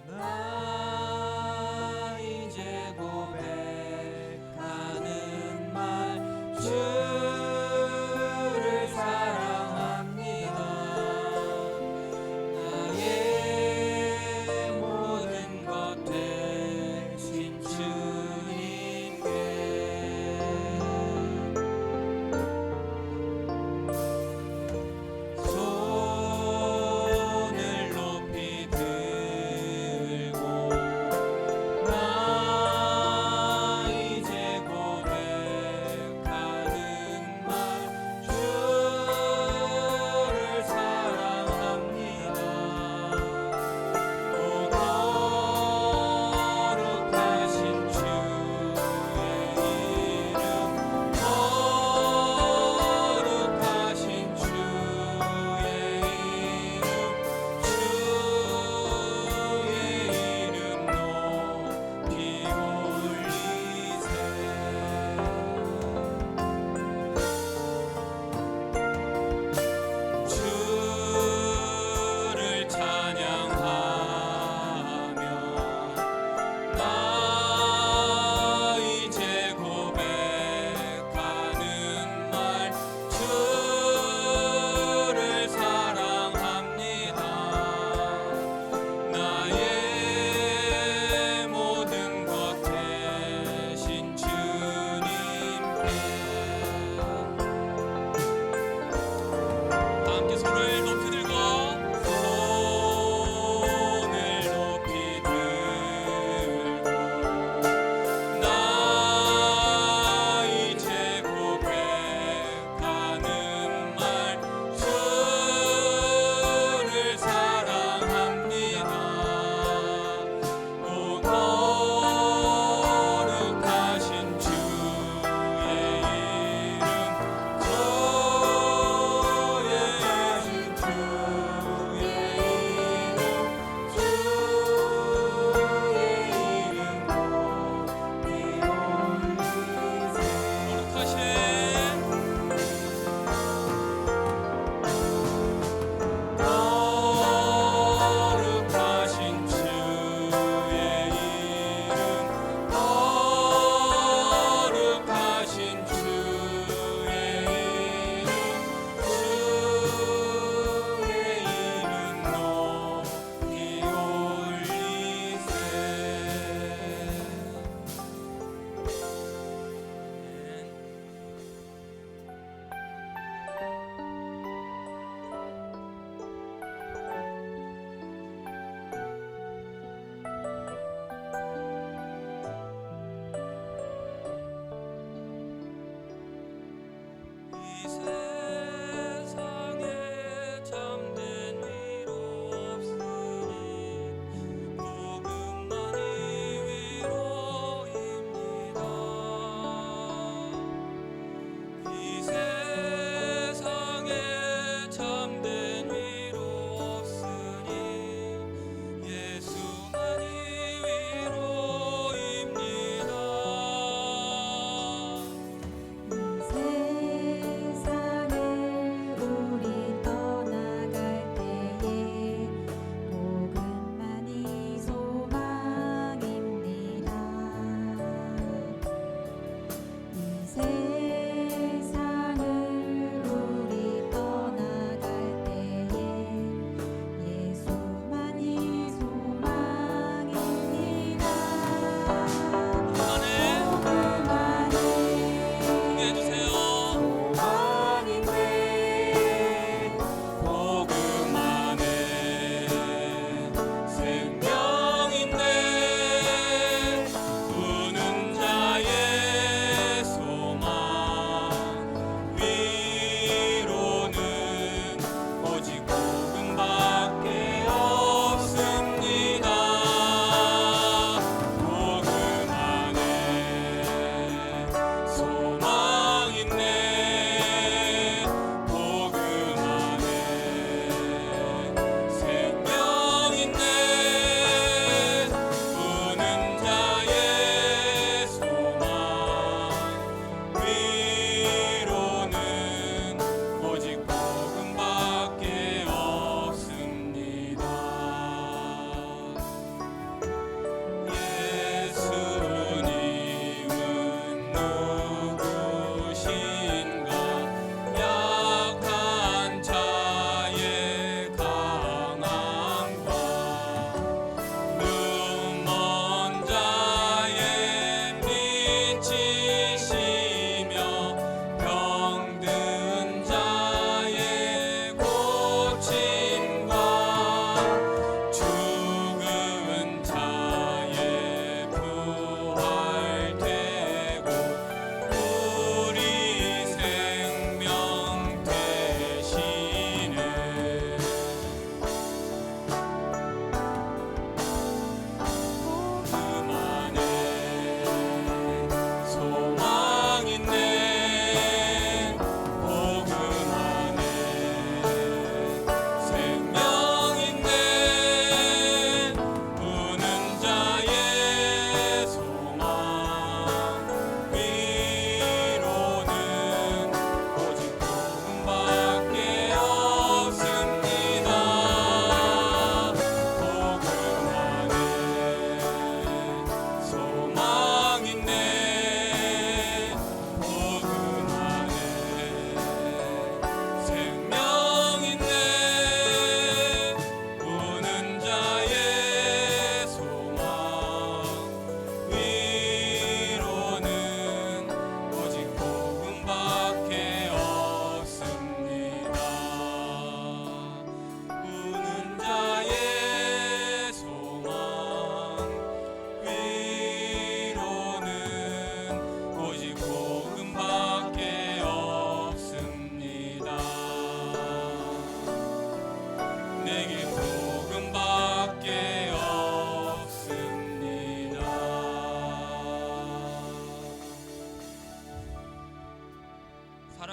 나 이제 고백하는 말 주를 사랑합니다. 나의 모든 것 되신 주님께 소망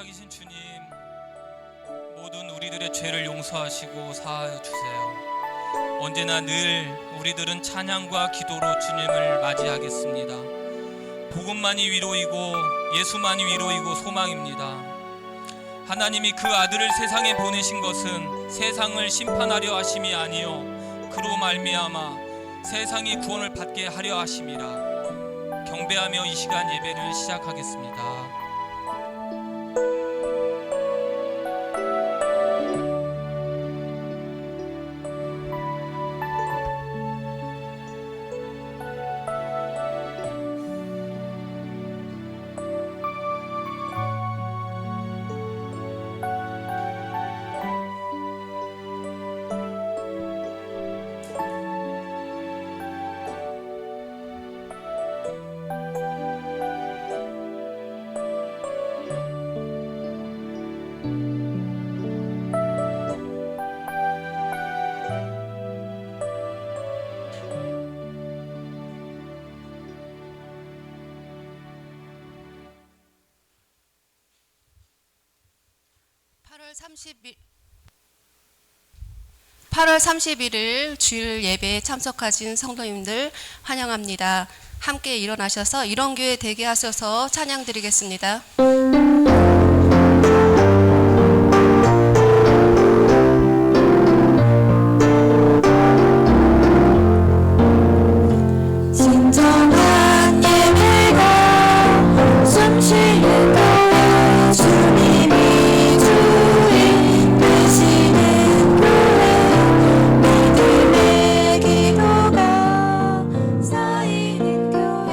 살아계신 주님, 모든 우리들의 죄를 용서하시고 사하여 주세요. 언제나 늘 우리들은 찬양과 기도로 주님을 맞이하겠습니다. 복음만이 위로이고 예수만이 위로이고 소망입니다. 하나님이 그 아들을 세상에 보내신 것은 세상을 심판하려 하심이 아니요 그로 말미암아 세상이 구원을 받게 하려 하심이라. 경배하며 이 시간 예배를 시작하겠습니다. 8월 31일 주일 예배에 참석하신 성도님들 환영합니다. 함께 일어나셔서 일원교회 대기하셔서 찬양 드리겠습니다. 진정한 예배가 숨쉬는 교회, 주님이 주인 되시는 교회, 믿음의 기도가 쌓이는 교회,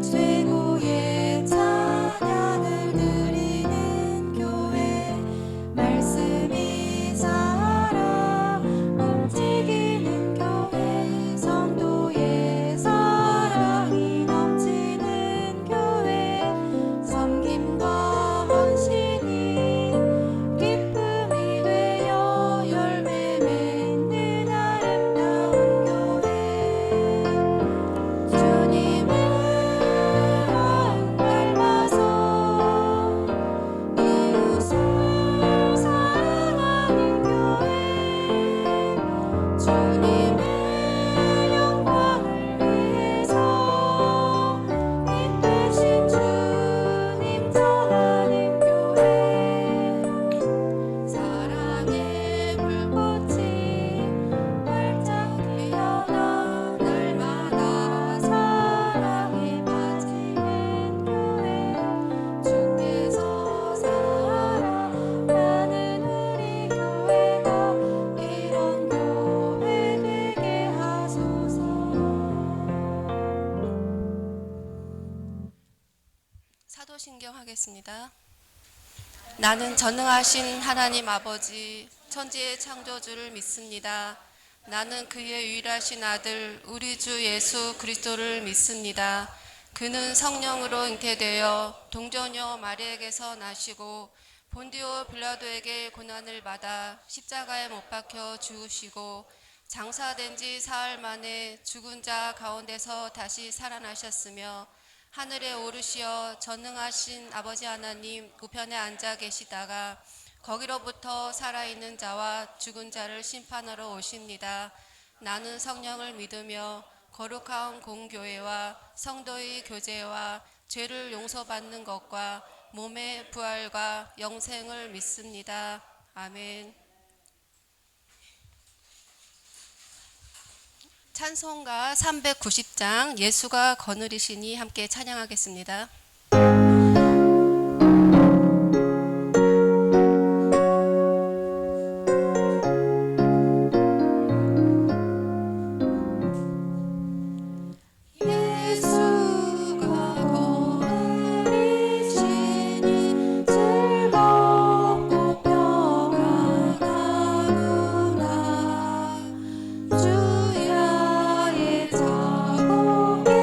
최고의 찬양을 드리는 교회, 말씀이 살아 움직이는 교회, 성도의 사랑이 넘치는 교회, 섬김과 헌신이 기쁨이 되어 열매 맺는 아름다운 교회, 주님을 닮아서 이웃을 사랑하는 교회, 주님의 영광을 위해서 이 되신 주님 전하는 교회, 사랑의 불꽃이 활짝 피어나 날마다 사랑에 빠지는 교회, 주께서 사랑하는 우리 교회가 이런 교회 되게 하소서. 사도신경 하겠습니다. 나는 전능하신 하나님 아버지 천지의 창조주를 믿습니다. 나는 그의 유일하신 아들 우리 주 예수 그리스도를 믿습니다. 그는 성령으로 잉태되어 동정녀 마리에게서 나시고 본디오 빌라도에게 고난을 받아 십자가에 못 박혀 죽으시고 장사된 지 사흘 만에 죽은 자 가운데서 다시 살아나셨으며 하늘에 오르시어 전능하신 아버지 하나님 우편에 앉아 계시다가 거기로부터 살아있는 자와 죽은 자를 심판하러 오십니다. 나는 성령을 믿으며 거룩한 공교회와 성도의 교제와 죄를 용서받는 것과 몸의 부활과 영생을 믿습니다. 아멘. 찬송가 390장 예수가 거느리시니 함께 찬양하겠습니다. 예수가 거느리시니 즐겁고 평안하구나. 주야의 자고에는요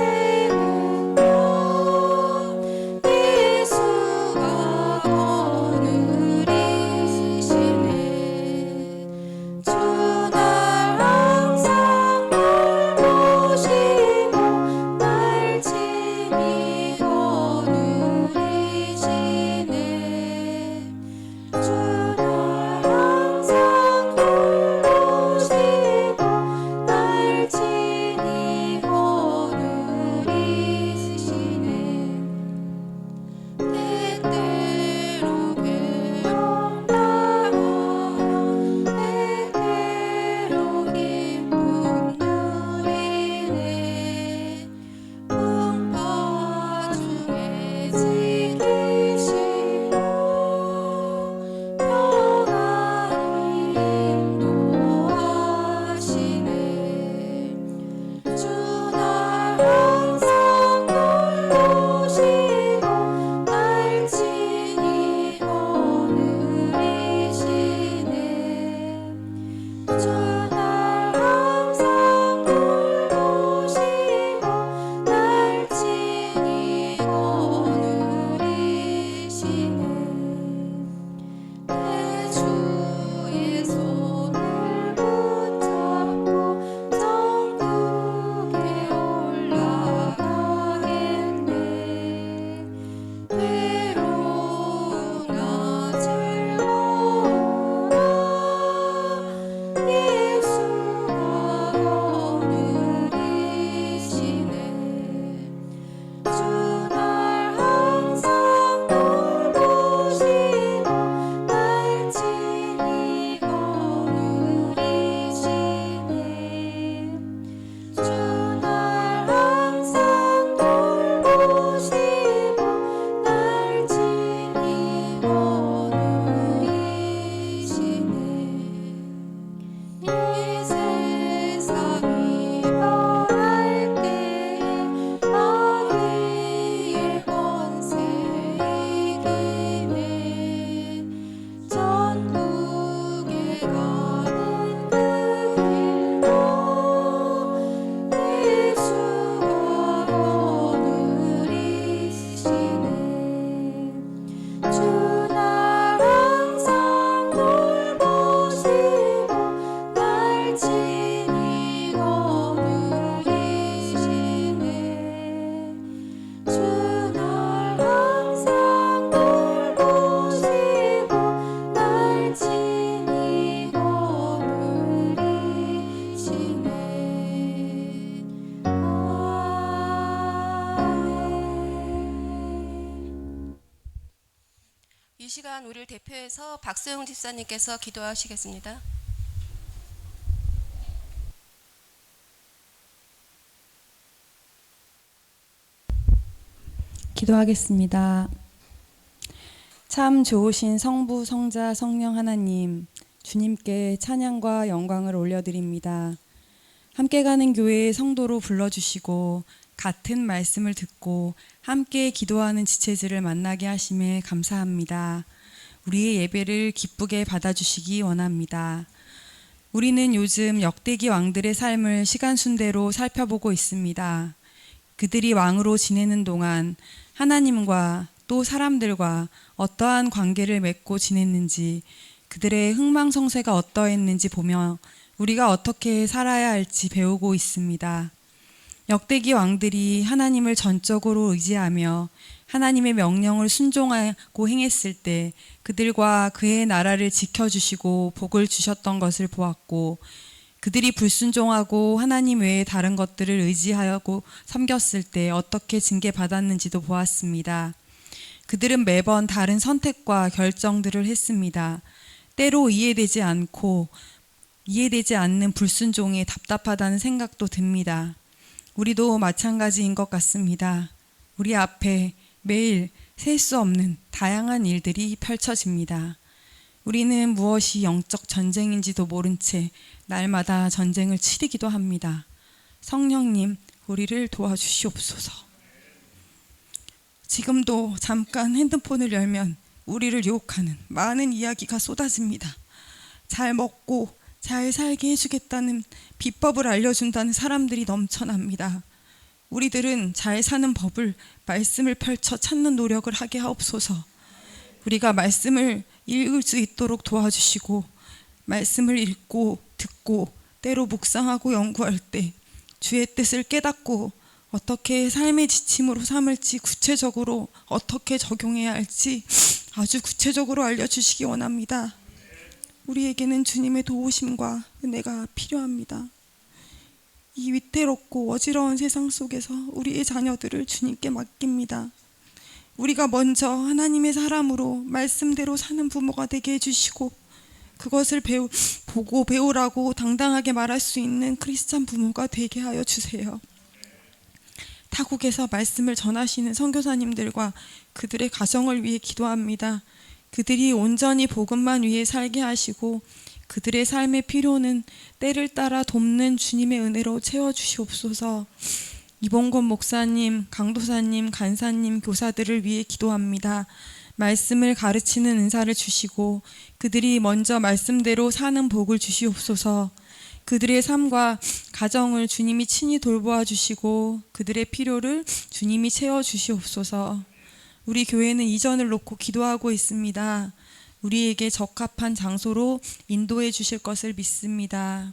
시간 우리를 대표해서 박소영 집사님께서 기도하시겠습니다. 기도하겠습니다. 참 좋으신 성부, 성자, 성령 하나님, 주님께 찬양과 영광을 올려드립니다. 함께 가는 교회의 성도로 불러주시고 같은 말씀을 듣고 함께 기도하는 지체들을 만나게 하심에 감사합니다. 우리의 예배를 기쁘게 받아주시기 원합니다. 우리는 요즘 역대기 왕들의 삶을 시간 순대로 살펴보고 있습니다. 그들이 왕으로 지내는 동안 하나님과 또 사람들과 어떠한 관계를 맺고 지냈는지, 그들의 흥망성쇠가 어떠했는지 보며 우리가 어떻게 살아야 할지 배우고 있습니다. 역대기 왕들이 하나님을 전적으로 의지하며 하나님의 명령을 순종하고 행했을 때 그들과 그의 나라를 지켜주시고 복을 주셨던 것을 보았고, 그들이 불순종하고 하나님 외에 다른 것들을 의지하고 섬겼을 때 어떻게 징계받았는지도 보았습니다. 그들은 매번 다른 선택과 결정들을 했습니다. 때로 이해되지 않는 불순종에 답답하다는 생각도 듭니다. 우리도 마찬가지인 것 같습니다. 우리 앞에 매일 셀 수 없는 다양한 일들이 펼쳐집니다. 우리는 무엇이 영적 전쟁인지도 모른 채 날마다 전쟁을 치르기도 합니다. 성령님, 우리를 도와주시옵소서. 지금도 잠깐 핸드폰을 열면 우리를 유혹하는 많은 이야기가 쏟아집니다. 잘 먹고 잘 살게 해주겠다는 비법을 알려준다는 사람들이 넘쳐납니다. 우리들은 잘 사는 법을 말씀을 펼쳐 찾는 노력을 하게 하옵소서. 우리가 말씀을 읽을 수 있도록 도와주시고, 말씀을 읽고 듣고 때로 묵상하고 연구할 때 주의 뜻을 깨닫고 어떻게 삶의 지침으로 삼을지, 구체적으로 어떻게 적용해야 할지 아주 구체적으로 알려주시기 원합니다. 우리에게는 주님의 도우심과 은혜가 필요합니다. 이 위태롭고 어지러운 세상 속에서 우리의 자녀들을 주님께 맡깁니다. 우리가 먼저 하나님의 사람으로 말씀대로 사는 부모가 되게 해주시고, 그것을 보고 배우라고 당당하게 말할 수 있는 크리스찬 부모가 되게 하여 주세요. 타국에서 말씀을 전하시는 선교사님들과 그들의 가정을 위해 기도합니다. 그들이 온전히 복음만 위해 살게 하시고 그들의 삶의 필요는 때를 따라 돕는 주님의 은혜로 채워주시옵소서. 이봉건 목사님, 강도사님, 간사님, 교사들을 위해 기도합니다. 말씀을 가르치는 은사를 주시고 그들이 먼저 말씀대로 사는 복을 주시옵소서. 그들의 삶과 가정을 주님이 친히 돌보아 주시고 그들의 필요를 주님이 채워주시옵소서. 우리 교회는 이전을 놓고 기도하고 있습니다. 우리에게 적합한 장소로 인도해 주실 것을 믿습니다.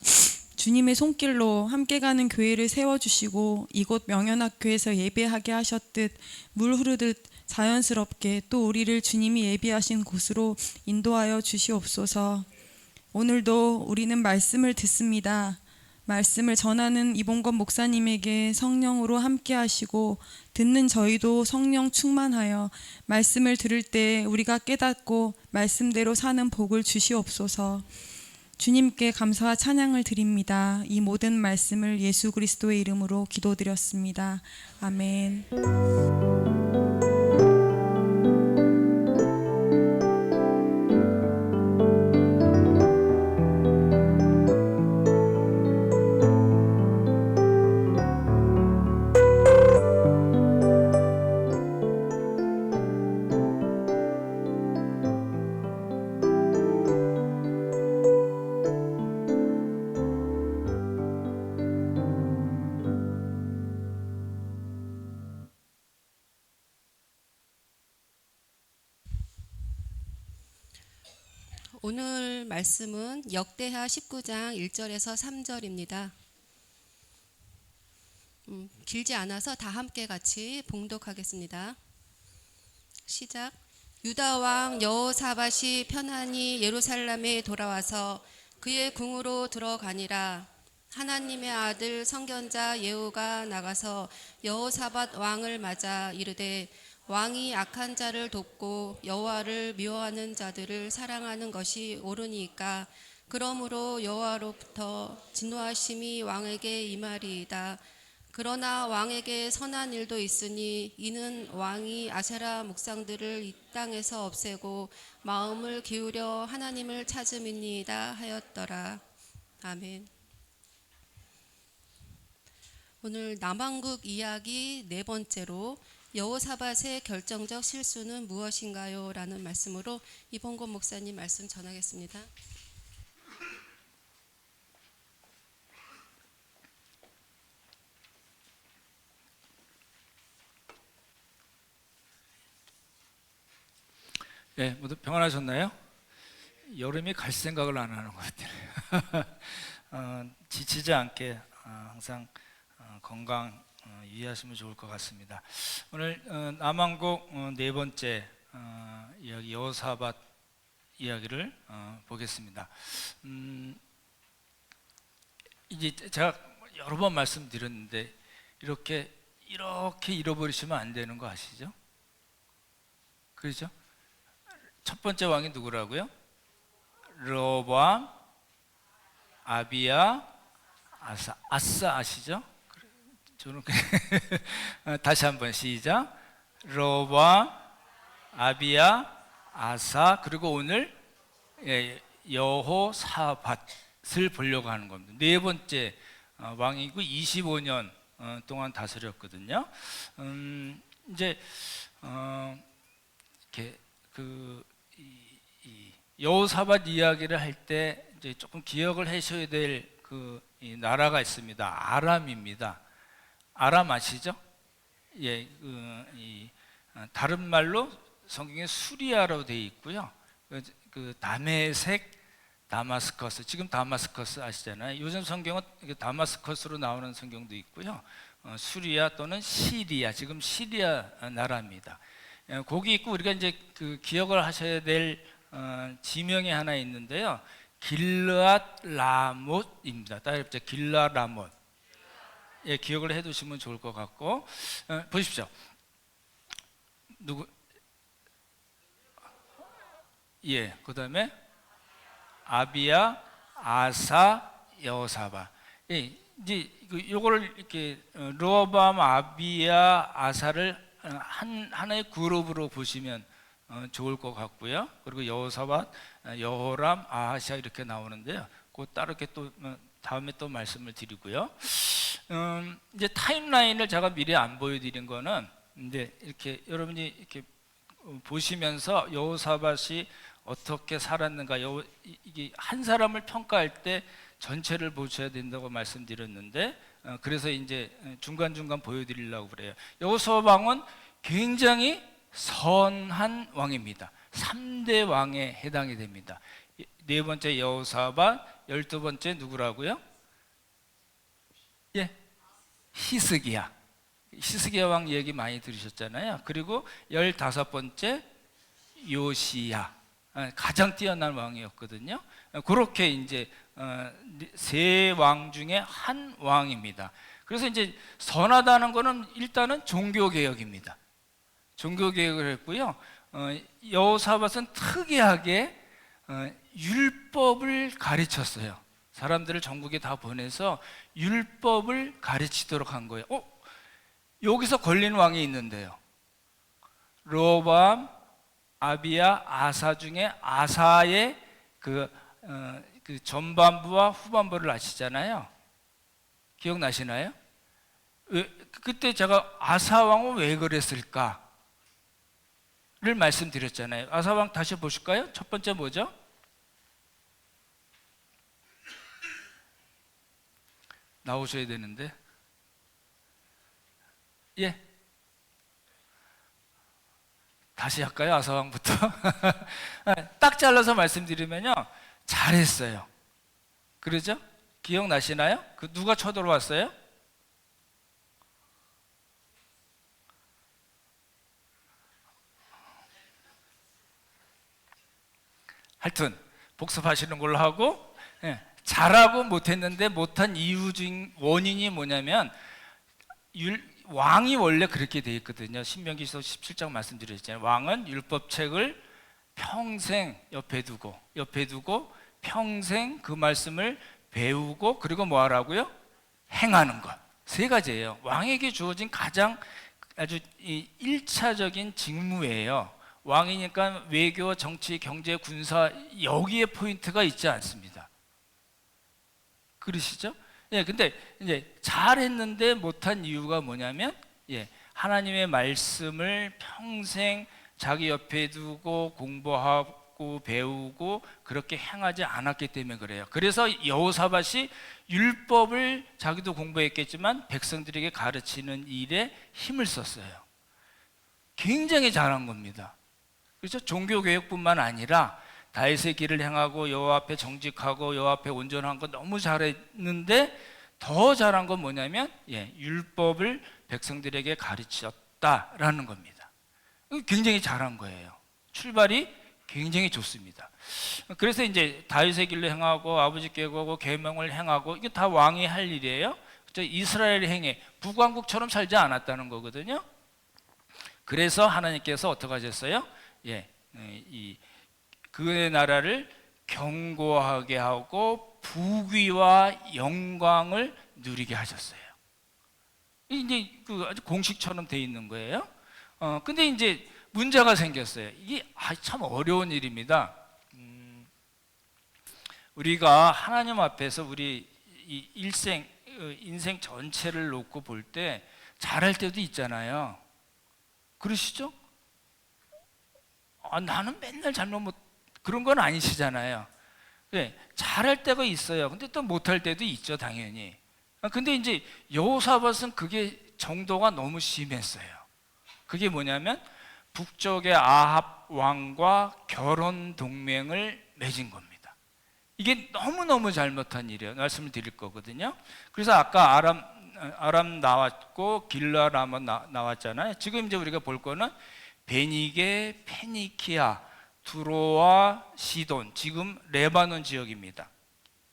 주님의 손길로 함께 가는 교회를 세워주시고 이곳 명연학교에서 예배하게 하셨듯 물 흐르듯 자연스럽게 또 우리를 주님이 예비하신 곳으로 인도하여 주시옵소서. 오늘도 우리는 말씀을 듣습니다. 말씀을 전하는 이봉건 목사님에게 성령으로 함께 하시고 듣는 저희도 성령 충만하여 말씀을 들을 때 우리가 깨닫고 말씀대로 사는 복을 주시옵소서. 주님께 감사와 찬양을 드립니다. 이 모든 말씀을 예수 그리스도의 이름으로 기도드렸습니다. 아멘. 오늘 말씀은 역대하 19장 1절에서 3절입니다. 길지 않아서 다 함께 같이 봉독하겠습니다. 시작. 유다 왕 여호사밧이 편안히 예루살렘에 돌아와서 그의 궁으로 들어가니라. 하나님의 아들 선견자 예후가 나가서 여호사밧 왕을 맞아 이르되 왕이 악한 자를 돕고 여호와를 미워하는 자들을 사랑하는 것이 옳으니까 그러므로 여호와로부터 진노하심이 왕에게 임하리이다. 그러나 왕에게 선한 일도 있으니 이는 왕이 아세라 묵상들을 이 땅에서 없애고 마음을 기울여 하나님을 찾음이니이다 하였더라. 아멘. 오늘 남왕국 이야기 네 번째로 여호사밧의 결정적 실수는 무엇인가요? 라는 말씀으로 이봉건 목사님 말씀 전하겠습니다. 네, 모두 평안하셨나요? 여름이 갈 생각을 안 하는 것 같아요. 지치지 않게 항상 건강 유의하시면 좋을 것 같습니다. 오늘 남왕국 네 번째 이야기 여호사밧 이야기를 보겠습니다. 이제 제가 여러 번 말씀드렸는데 이렇게 잃어버리시면 안 되는 거 아시죠? 그렇죠? 첫 번째 왕이 누구라고요? 르호보암, 아비야, 아사 아시죠? 저는 다시 한번 시작. 르호보암, 아비야, 아사, 그리고 오늘 여호사밧을 보려고 하는 겁니다. 네 번째 왕이고 25년 동안 다스렸거든요. 이제 이렇게 이 여호사밧 이야기를 할 때 이제 조금 기억을 하셔야 될 이 나라가 있습니다. 아람입니다. 아람 아시죠? 예, 다른 말로 성경에 수리아로 되어 있고요. 그 다메섹, 다마스커스, 지금 다마스커스 아시잖아요. 요즘 성경은 다마스커스로 나오는 성경도 있고요. 수리아 또는 시리아, 지금 시리아 나라입니다. 거기 있고 우리가 이제 그 기억을 하셔야 될 지명이 하나 있는데요. 길르앗 라못입니다. 따라해보자. 길르앗 라못. 예, 기억을 해두시면 좋을 것 같고, 보십시오. 누구? 예, 그 다음에 아비야, 아사, 여호사밧. 예, 이제 요거를 이렇게 르호보암, 아비야, 아사를 하나의 그룹으로 보시면 좋을 것 같고요. 그리고 여호사밧, 여호람, 아하시아 이렇게 나오는데요. 그 따로 이렇게 또 다음에 또 말씀을 드리고요. 이제 타임라인을 제가 미리 안 보여드린 거는 이제 이렇게 여러분이 이렇게 보시면서 여호사밧이 어떻게 살았는가, 이게 한 사람을 평가할 때 전체를 보셔야 된다고 말씀드렸는데, 그래서 이제 중간중간 보여드리려고 그래요. 여호사밧 왕은 굉장히 선한 왕입니다. 3대 왕에 해당이 됩니다. 네 번째 여호사밧, 12번째 누구라고요? 예, 히스기야. 히스기야 왕 얘기 많이 들으셨잖아요. 그리고 15번째 요시야, 가장 뛰어난 왕이었거든요. 그렇게 이제 세 왕 중에 한 왕입니다. 그래서 이제 선하다는 것은 일단은 종교 개혁입니다. 종교 개혁을 했고요. 여호사밧은 특이하게 율법을 가르쳤어요. 사람들을 전국에 다 보내서 율법을 가르치도록 한 거예요. 여기서 걸린 왕이 있는데요. 르호보암, 아비야, 아사 중에 아사의 그 전반부와 후반부를 아시잖아요. 기억나시나요? 그때 제가 아사 왕은 왜 그랬을까를 말씀드렸잖아요. 아사 왕 다시 보실까요? 첫 번째 뭐죠? 나오셔야 되는데. 예. 다시 할까요? 아사 왕부터. 딱 잘라서 말씀드리면요, 잘했어요. 그러죠? 기억나시나요? 그 누가 쳐들어왔어요? 하여튼 복습하시는 걸로 하고, 잘하고 못했는데 못한 이유 중 원인이 뭐냐면 왕이 원래 그렇게 돼 있거든요. 신명기서 17장 말씀드렸잖아요. 왕은 율법책을 평생 옆에 두고 평생 그 말씀을 배우고 그리고 뭐 하라고요? 행하는 것. 세 가지예요. 왕에게 주어진 가장 아주 일차적인 직무예요. 왕이니까 외교, 정치, 경제, 군사 여기에 포인트가 있지 않습니다. 그러시죠? 예, 근데 이제 잘했는데 못한 이유가 뭐냐면, 예, 하나님의 말씀을 평생 자기 옆에 두고 공부하고 배우고 그렇게 행하지 않았기 때문에 그래요. 그래서 여호사밧이 율법을 자기도 공부했겠지만 백성들에게 가르치는 일에 힘을 썼어요. 굉장히 잘한 겁니다. 그렇죠? 종교 교육뿐만 아니라 다윗의 길을 행하고 여호와 앞에 정직하고 여호와 앞에 온전한 거 너무 잘했는데 더 잘한 건 뭐냐면, 예, 율법을 백성들에게 가르쳤다라는 겁니다. 굉장히 잘한 거예요. 출발이 굉장히 좋습니다. 그래서 이제 다윗의 길로 행하고 아버지 계곡하고 계명을 행하고 이게 다 왕이 할 일이에요. 그렇죠? 이스라엘이 행해 북왕국처럼 살지 않았다는 거거든요. 그래서 하나님께서 어떻게 하셨어요? 예, 그의 나라를 견고하게 하고 부귀와 영광을 누리게 하셨어요. 이제 그 아주 공식처럼 돼 있는 거예요. 근데 이제 문제가 생겼어요. 이게 참 어려운 일입니다. 우리가 하나님 앞에서 우리 이 인생 전체를 놓고 볼 때 잘할 때도 있잖아요. 그러시죠? 나는 맨날 잘못 못 그런 건 아니시잖아요. 네, 잘할 때가 있어요. 근데 또 못할 때도 있죠, 당연히. 근데 이제 여호사밧은 그게 정도가 너무 심했어요. 그게 뭐냐면 북쪽의 아합 왕과 결혼 동맹을 맺은 겁니다. 이게 너무너무 잘못한 일이에요. 말씀을 드릴 거거든요. 그래서 아까 아람 나왔고 길라 라마 나왔잖아요. 지금 이제 우리가 볼 거는 베니게, 페니키아, 두로와 시돈, 지금 레바논 지역입니다.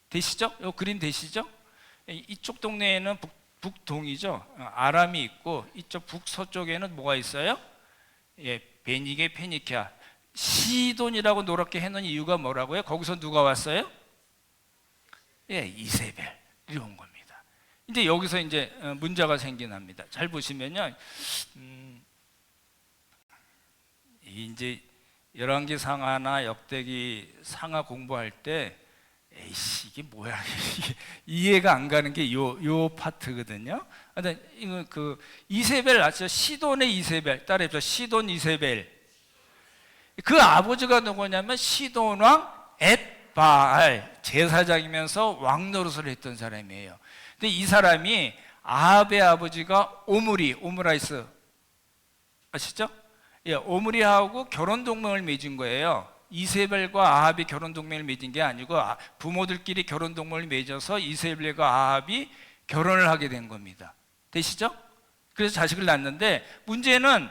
되시죠? 이 그림 되시죠? 이쪽 동네에는 북동이죠. 아람이 있고 이쪽 북서쪽에는 뭐가 있어요? 예, 베니게, 페니키아. 시돈이라고 노랗게 해놓은 이유가 뭐라고요? 거기서 누가 왔어요? 예, 이세벨이 온 겁니다. 이제 여기서 이제 문제가 생겨납니다. 잘 보시면요, 이제 열왕기 상하나 역대기 상하 공부할 때, 에이씨 이게 뭐야 이게 이해가 안 가는 게 요 파트거든요. 근데 이거 그 이세벨 아시죠? 시돈의 이세벨, 따라해보죠. 시돈 이세벨. 그 아버지가 누구냐면 시돈 왕 엣바알 제사장이면서 왕노릇을 했던 사람이에요. 근데 이 사람이 아합의 아버지가 오므라이스 아시죠? 예, 오므리하고 결혼 동맹을 맺은 거예요. 이세벨과 아합이 결혼 동맹을 맺은 게 아니고 부모들끼리 결혼 동맹을 맺어서 이세벨과 아합이 결혼을 하게 된 겁니다. 되시죠? 그래서 자식을 낳는데 문제는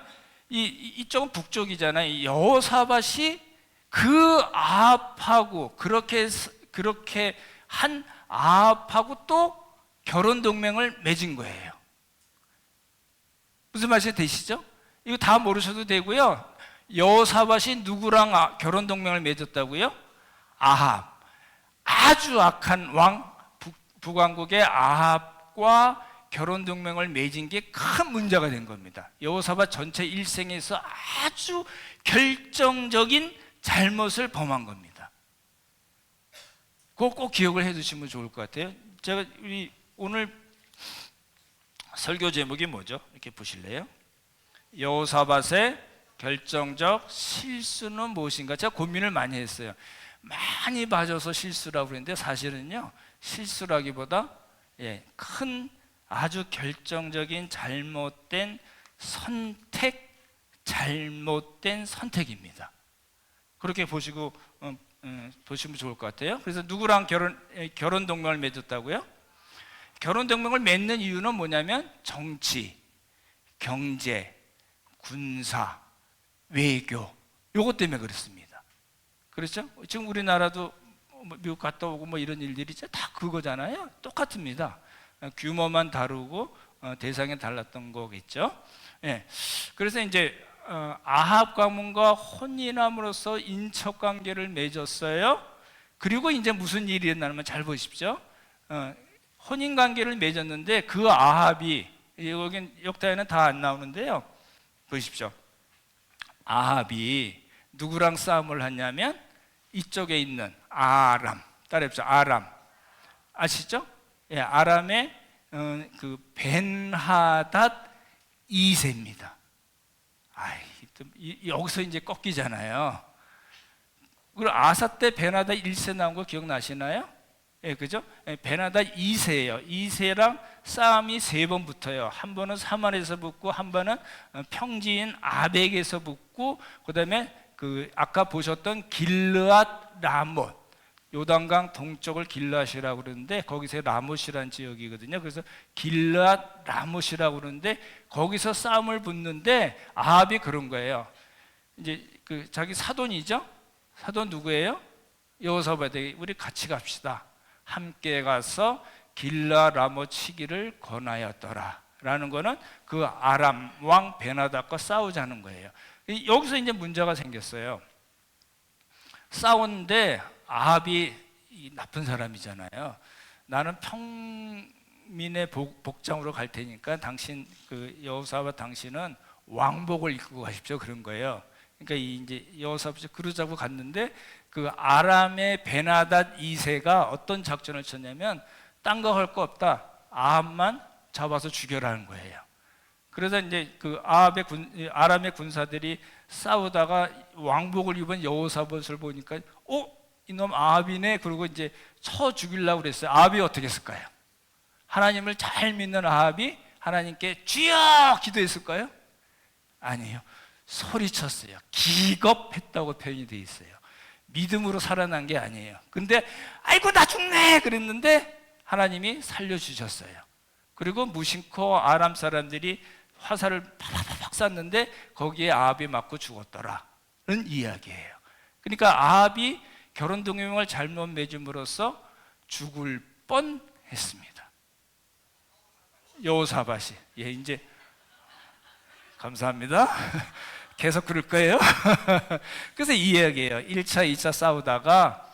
이쪽은 북쪽이잖아요. 여호사밧이 그 아합하고 그렇게 한 아합하고 또 결혼 동맹을 맺은 거예요. 무슨 말씀이 되시죠? 이거 다 모르셔도 되고요. 여호사밧이 누구랑 결혼 동맹을 맺었다고요? 아합. 아주 악한 왕, 북왕국의 아합과 결혼 동맹을 맺은 게 큰 문제가 된 겁니다. 여호사밧 전체 일생에서 아주 결정적인 잘못을 범한 겁니다. 그거 꼭 기억을 해두시면 좋을 것 같아요. 제가 우리 오늘 설교 제목이 뭐죠? 이렇게 보실래요? 여호사밧의 결정적 실수는 무엇인가? 제가 고민을 많이 했어요. 많이 봐줘서 실수라고 그랬는데 사실은요, 실수라기보다 큰 아주 결정적인 잘못된 선택입니다. 그렇게 보시면 좋을 것 같아요. 그래서 누구랑 결혼 동맹을 맺었다고요? 결혼 동맹을 맺는 이유는 뭐냐면 정치, 경제, 군사, 외교 요것 때문에 그렇습니다. 그렇죠? 지금 우리나라도 미국 갔다 오고 뭐 이런 일들이 다 그거잖아요. 똑같습니다. 규모만 다르고 대상이 달랐던 거겠죠. 예. 그래서 이제 아합 가문과 혼인함으로써 인척 관계를 맺었어요. 그리고 이제 무슨 일이 일어나면 잘 보십시오. 혼인 관계를 맺었는데 그 아합이, 여긴 역사에는 다 안 나오는데요. 보십시오. 아합이 누구랑 싸움을 하냐면 이쪽에 있는 아람, 따라해보죠. 아람 아시죠? 예, 아람의 그 벤하닷 2세입니다. 여기서 이제 꺾이잖아요. 그리고 아사 때 벤하닷 1세 나온 거 기억나시나요? 예, 그죠? 예, 벤하닷 2세예요. 2세랑 싸움이 3번 붙어요. 한 번은 사만에서 붙고, 한 번은 평지인 아벡에서 붙고, 그다음에 그 아까 보셨던 길르앗 라못, 요단강 동쪽을 길르앗이라고 그러는데 거기서 라못이라는 지역이거든요. 그래서 길르앗 라못이라고 그러는데 거기서 싸움을 붙는데 아합이 그런 거예요. 이제 그 자기 사돈이죠. 사돈 누구예요? 여호사밧에게 우리 같이 갑시다. 함께 가서 길르앗 라못 치기를 권하였더라. 라는 거는 그 아람 왕 베나닷과 싸우자는 거예요. 여기서 이제 문제가 생겼어요. 싸우는데 아합이 나쁜 사람이잖아요. 나는 평민의 복장으로 갈 테니까 당신 그 여호사밧 당신은 왕복을 입고 가십시오. 그런 거예요. 그러니까 이제 여호사밧이 그러자고 갔는데 그 아람의 베나닷 2세가 어떤 작전을 쳤냐면 딴 거 할 거 없다. 아합만 잡아서 죽여라는 거예요. 그래서 이제 그 아람의 군사들이 싸우다가 왕복을 입은 여호사밧을 보니까 이놈 아합이네. 그리고 이제 쳐 죽이려고 그랬어요. 아합이 어떻게 했을까요? 하나님을 잘 믿는 아합이 하나님께 주여 기도했을까요? 아니에요. 소리쳤어요. 기겁했다고 표현이 되어 있어요. 믿음으로 살아난 게 아니에요. 근데 아이고 나 죽네 그랬는데 하나님이 살려주셨어요. 그리고 무심코 아람 사람들이 화살을 팍팍팍 쐈는데 거기에 아합이 맞고 죽었더라는 이야기예요. 그러니까 아합이 결혼 동행을 잘못 맺음으로써 죽을 뻔했습니다. 여호사밧이. 예, 이제 감사합니다. 계속 그럴 거예요. 그래서 이 이야기예요. 1차, 2차 싸우다가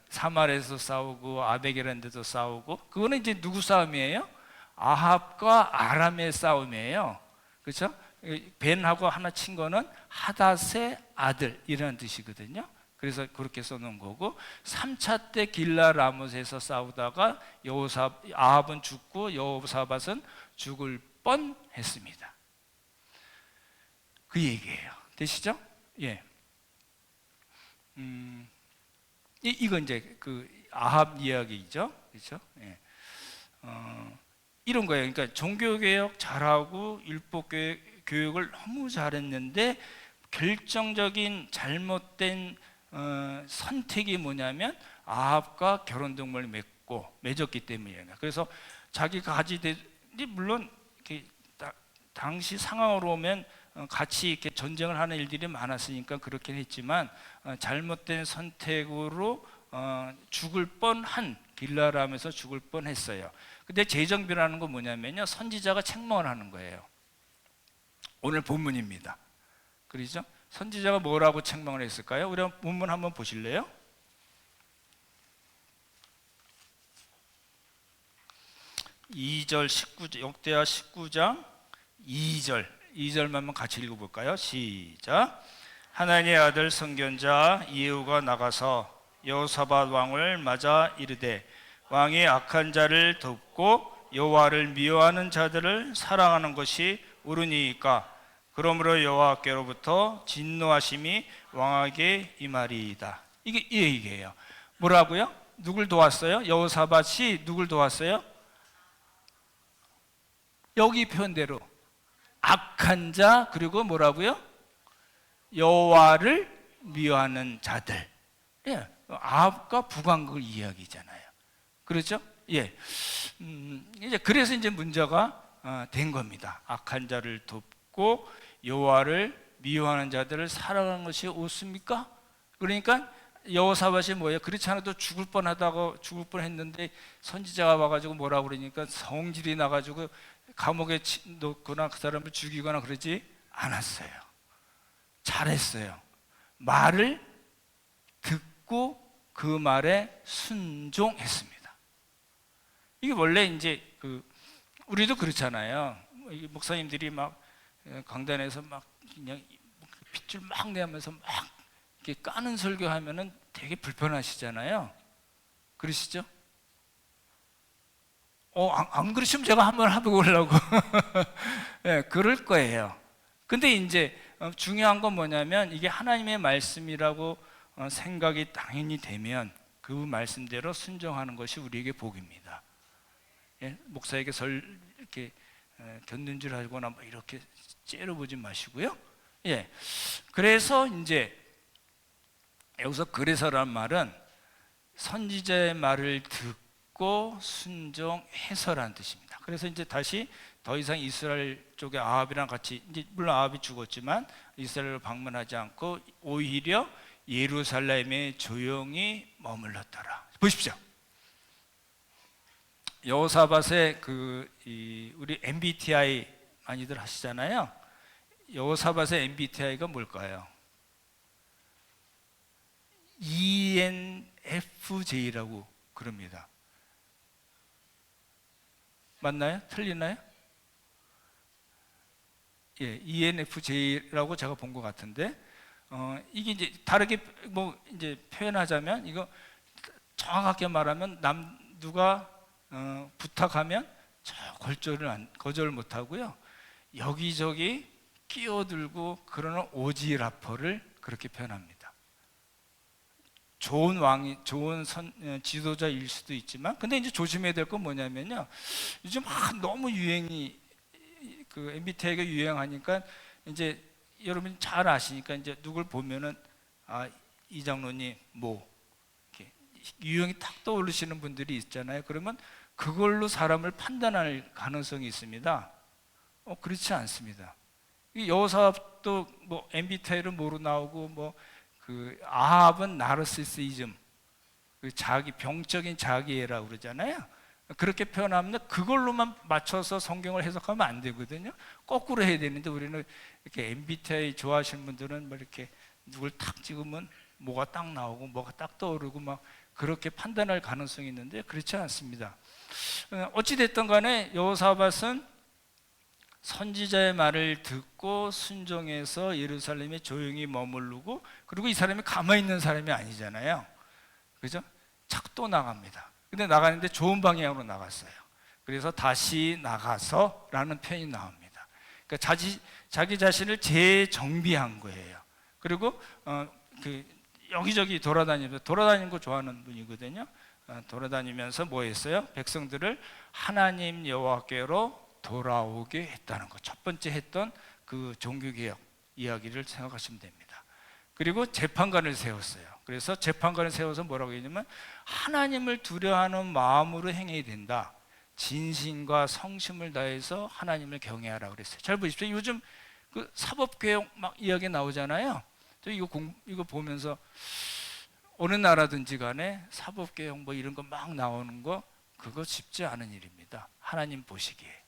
사마리아에서 싸우고 아벡이라는 데도 싸우고, 그거는 이제 누구 싸움이에요? 아합과 아람의 싸움이에요. 그렇죠? 벤하고 하나 친 거는 하닷의 아들이라는 뜻이거든요. 그래서 그렇게 써놓은 거고, 3차 때 길라 라못에서 싸우다가 아합은 죽고 여호사밧은 죽을 뻔했습니다. 그 얘기예요. 되시죠? 예. 이건 이제 그 아합 이야기죠. 그렇죠? 예. 이런 거예요. 그러니까 종교개혁 잘하고 율법교육을 너무 잘했는데 결정적인 잘못된 선택이 뭐냐면 아합과 결혼동맹을 맺었기 때문이에요. 그래서 자기가 물론 이렇게 당시 상황으로 오면 같이 이렇게 전쟁을 하는 일들이 많았으니까 그렇긴 했지만 잘못된 선택으로 죽을 뻔한 길라람에서 죽을 뻔했어요. 근데 재정비라는 건 뭐냐면요, 선지자가 책망을 하는 거예요. 오늘 본문입니다. 그렇죠? 선지자가 뭐라고 책망을 했을까요? 우리 본문 한번 보실래요? 역대하 19장 2절만 한번 같이 읽어볼까요? 시작. 하나님의 아들 선견자 예후가 나가서 여호사밧 왕을 맞아 이르되 왕이 악한 자를 돕고 여호와를 미워하는 자들을 사랑하는 것이 옳으니까 그러므로 여호와께로부터 진노하심이 왕에게 임하리이다. 이게 이 얘기예요. 뭐라고요? 누굴 도왔어요? 여호사밧이 누굴 도왔어요? 여기 표현대로 악한 자, 그리고 뭐라고요? 여호와를 미워하는 자들. 예, 아합과 북왕국을 이야기잖아요. 그렇죠? 예. 이제 그래서 이제 문제가 된 겁니다. 악한 자를 돕고 여호와를 미워하는 자들을 사랑하는 것이 옳습니까? 그러니까 여호사밧이 뭐예요? 그렇지 않아도 죽을 뻔했는데 선지자가 와가지고 뭐라고 그러니까 성질이 나가지고 감옥에 놓거나 그 사람을 죽이거나 그러지 않았어요. 잘했어요. 말을 듣고 그 말에 순종했습니다. 이게 원래 이제 우리도 그렇잖아요. 목사님들이 막 강단에서 막 그냥 핏줄 막 내면서 막 이렇게 까는 설교하면은 되게 불편하시잖아요. 그러시죠? 안 그러시면 제가 한번 해보려고. 네, 그럴 거예요. 근데 이제 중요한 건 뭐냐면 이게 하나님의 말씀이라고 생각이 당연히 되면 그 말씀대로 순종하는 것이 우리에게 복입니다. 예? 목사에게 이렇게 곁는 줄 알거나 뭐 이렇게 째려보지 마시고요. 예. 그래서 이제 여기서 그래서란 말은 선지자의 말을 듣고 순종해서라는 뜻입니다. 그래서 이제 다시 더 이상 이스라엘 쪽의 아합이랑 같이, 이제 물론 아합이 죽었지만 이스라엘을 방문하지 않고 오히려 예루살렘에 조용히 머물렀더라. 보십시오. 여호사밧의 우리 MBTI 많이들 하시잖아요. 여호사밧의 MBTI가 뭘까요? ENFJ라고 그럽니다. 맞나요? 틀리나요? 예, ENFJ라고 제가 본 것 같은데, 이게 이제 다르게 뭐 이제 표현하자면, 이거 정확하게 말하면 누가 부탁하면 거절 못 하고요. 여기저기 끼어들고 그러는 오지라퍼를 그렇게 표현합니다. 좋은 지도자일 수도 있지만, 근데 이제 조심해야 될 건 뭐냐면요. 요즘 너무 MBTI가 유행하니까 이제 여러분 잘 아시니까 이제 누굴 보면은 이 장로님 이렇게 유형이 탁 떠오르시는 분들이 있잖아요. 그러면 그걸로 사람을 판단할 가능성이 있습니다. 그렇지 않습니다. 여호사밧도 뭐 MBTI를 뭐로 나오고 아합은 나르시시즘, 병적인 자기애라고 그러잖아요. 그렇게 표현하면 그걸로만 맞춰서 성경을 해석하면 안 되거든요. 거꾸로 해야 되는데 우리는 이렇게 MBTI 좋아하시는 분들은 뭐 이렇게 누굴 탁 찍으면 뭐가 딱 나오고 뭐가 딱 떠오르고 막 그렇게 판단할 가능성이 있는데 그렇지 않습니다. 어찌 됐든 간에 여호사밧은 선지자의 말을 듣고 순종해서 예루살렘에 조용히 머무르고, 그리고 이 사람이 가만히 있는 사람이 아니잖아요. 그죠? 자꾸 또 나갑니다. 근데 나가는데 좋은 방향으로 나갔어요. 그래서 다시 나가서 라는 표현이 나옵니다. 그러니까 자기 자신을 재정비한 거예요. 그리고 여기저기 돌아다니는 거 좋아하는 분이거든요. 돌아다니면서 뭐 했어요? 백성들을 하나님 여호와께로 돌아오게 했다는 것. 첫 번째 했던 그 종교개혁 이야기를 생각하시면 됩니다. 그리고 재판관을 세웠어요. 그래서 재판관을 세워서 뭐라고 했냐면 하나님을 두려워하는 마음으로 행해야 된다. 진심과 성심을 다해서 하나님을 경외하라 그랬어요. 잘 보십시오. 요즘 그 사법개혁 막 이야기 나오잖아요. 저 이거 보면서 어느 나라든지 간에 사법개혁 뭐 이런 거 막 나오는 거 그거 쉽지 않은 일입니다. 하나님 보시기에.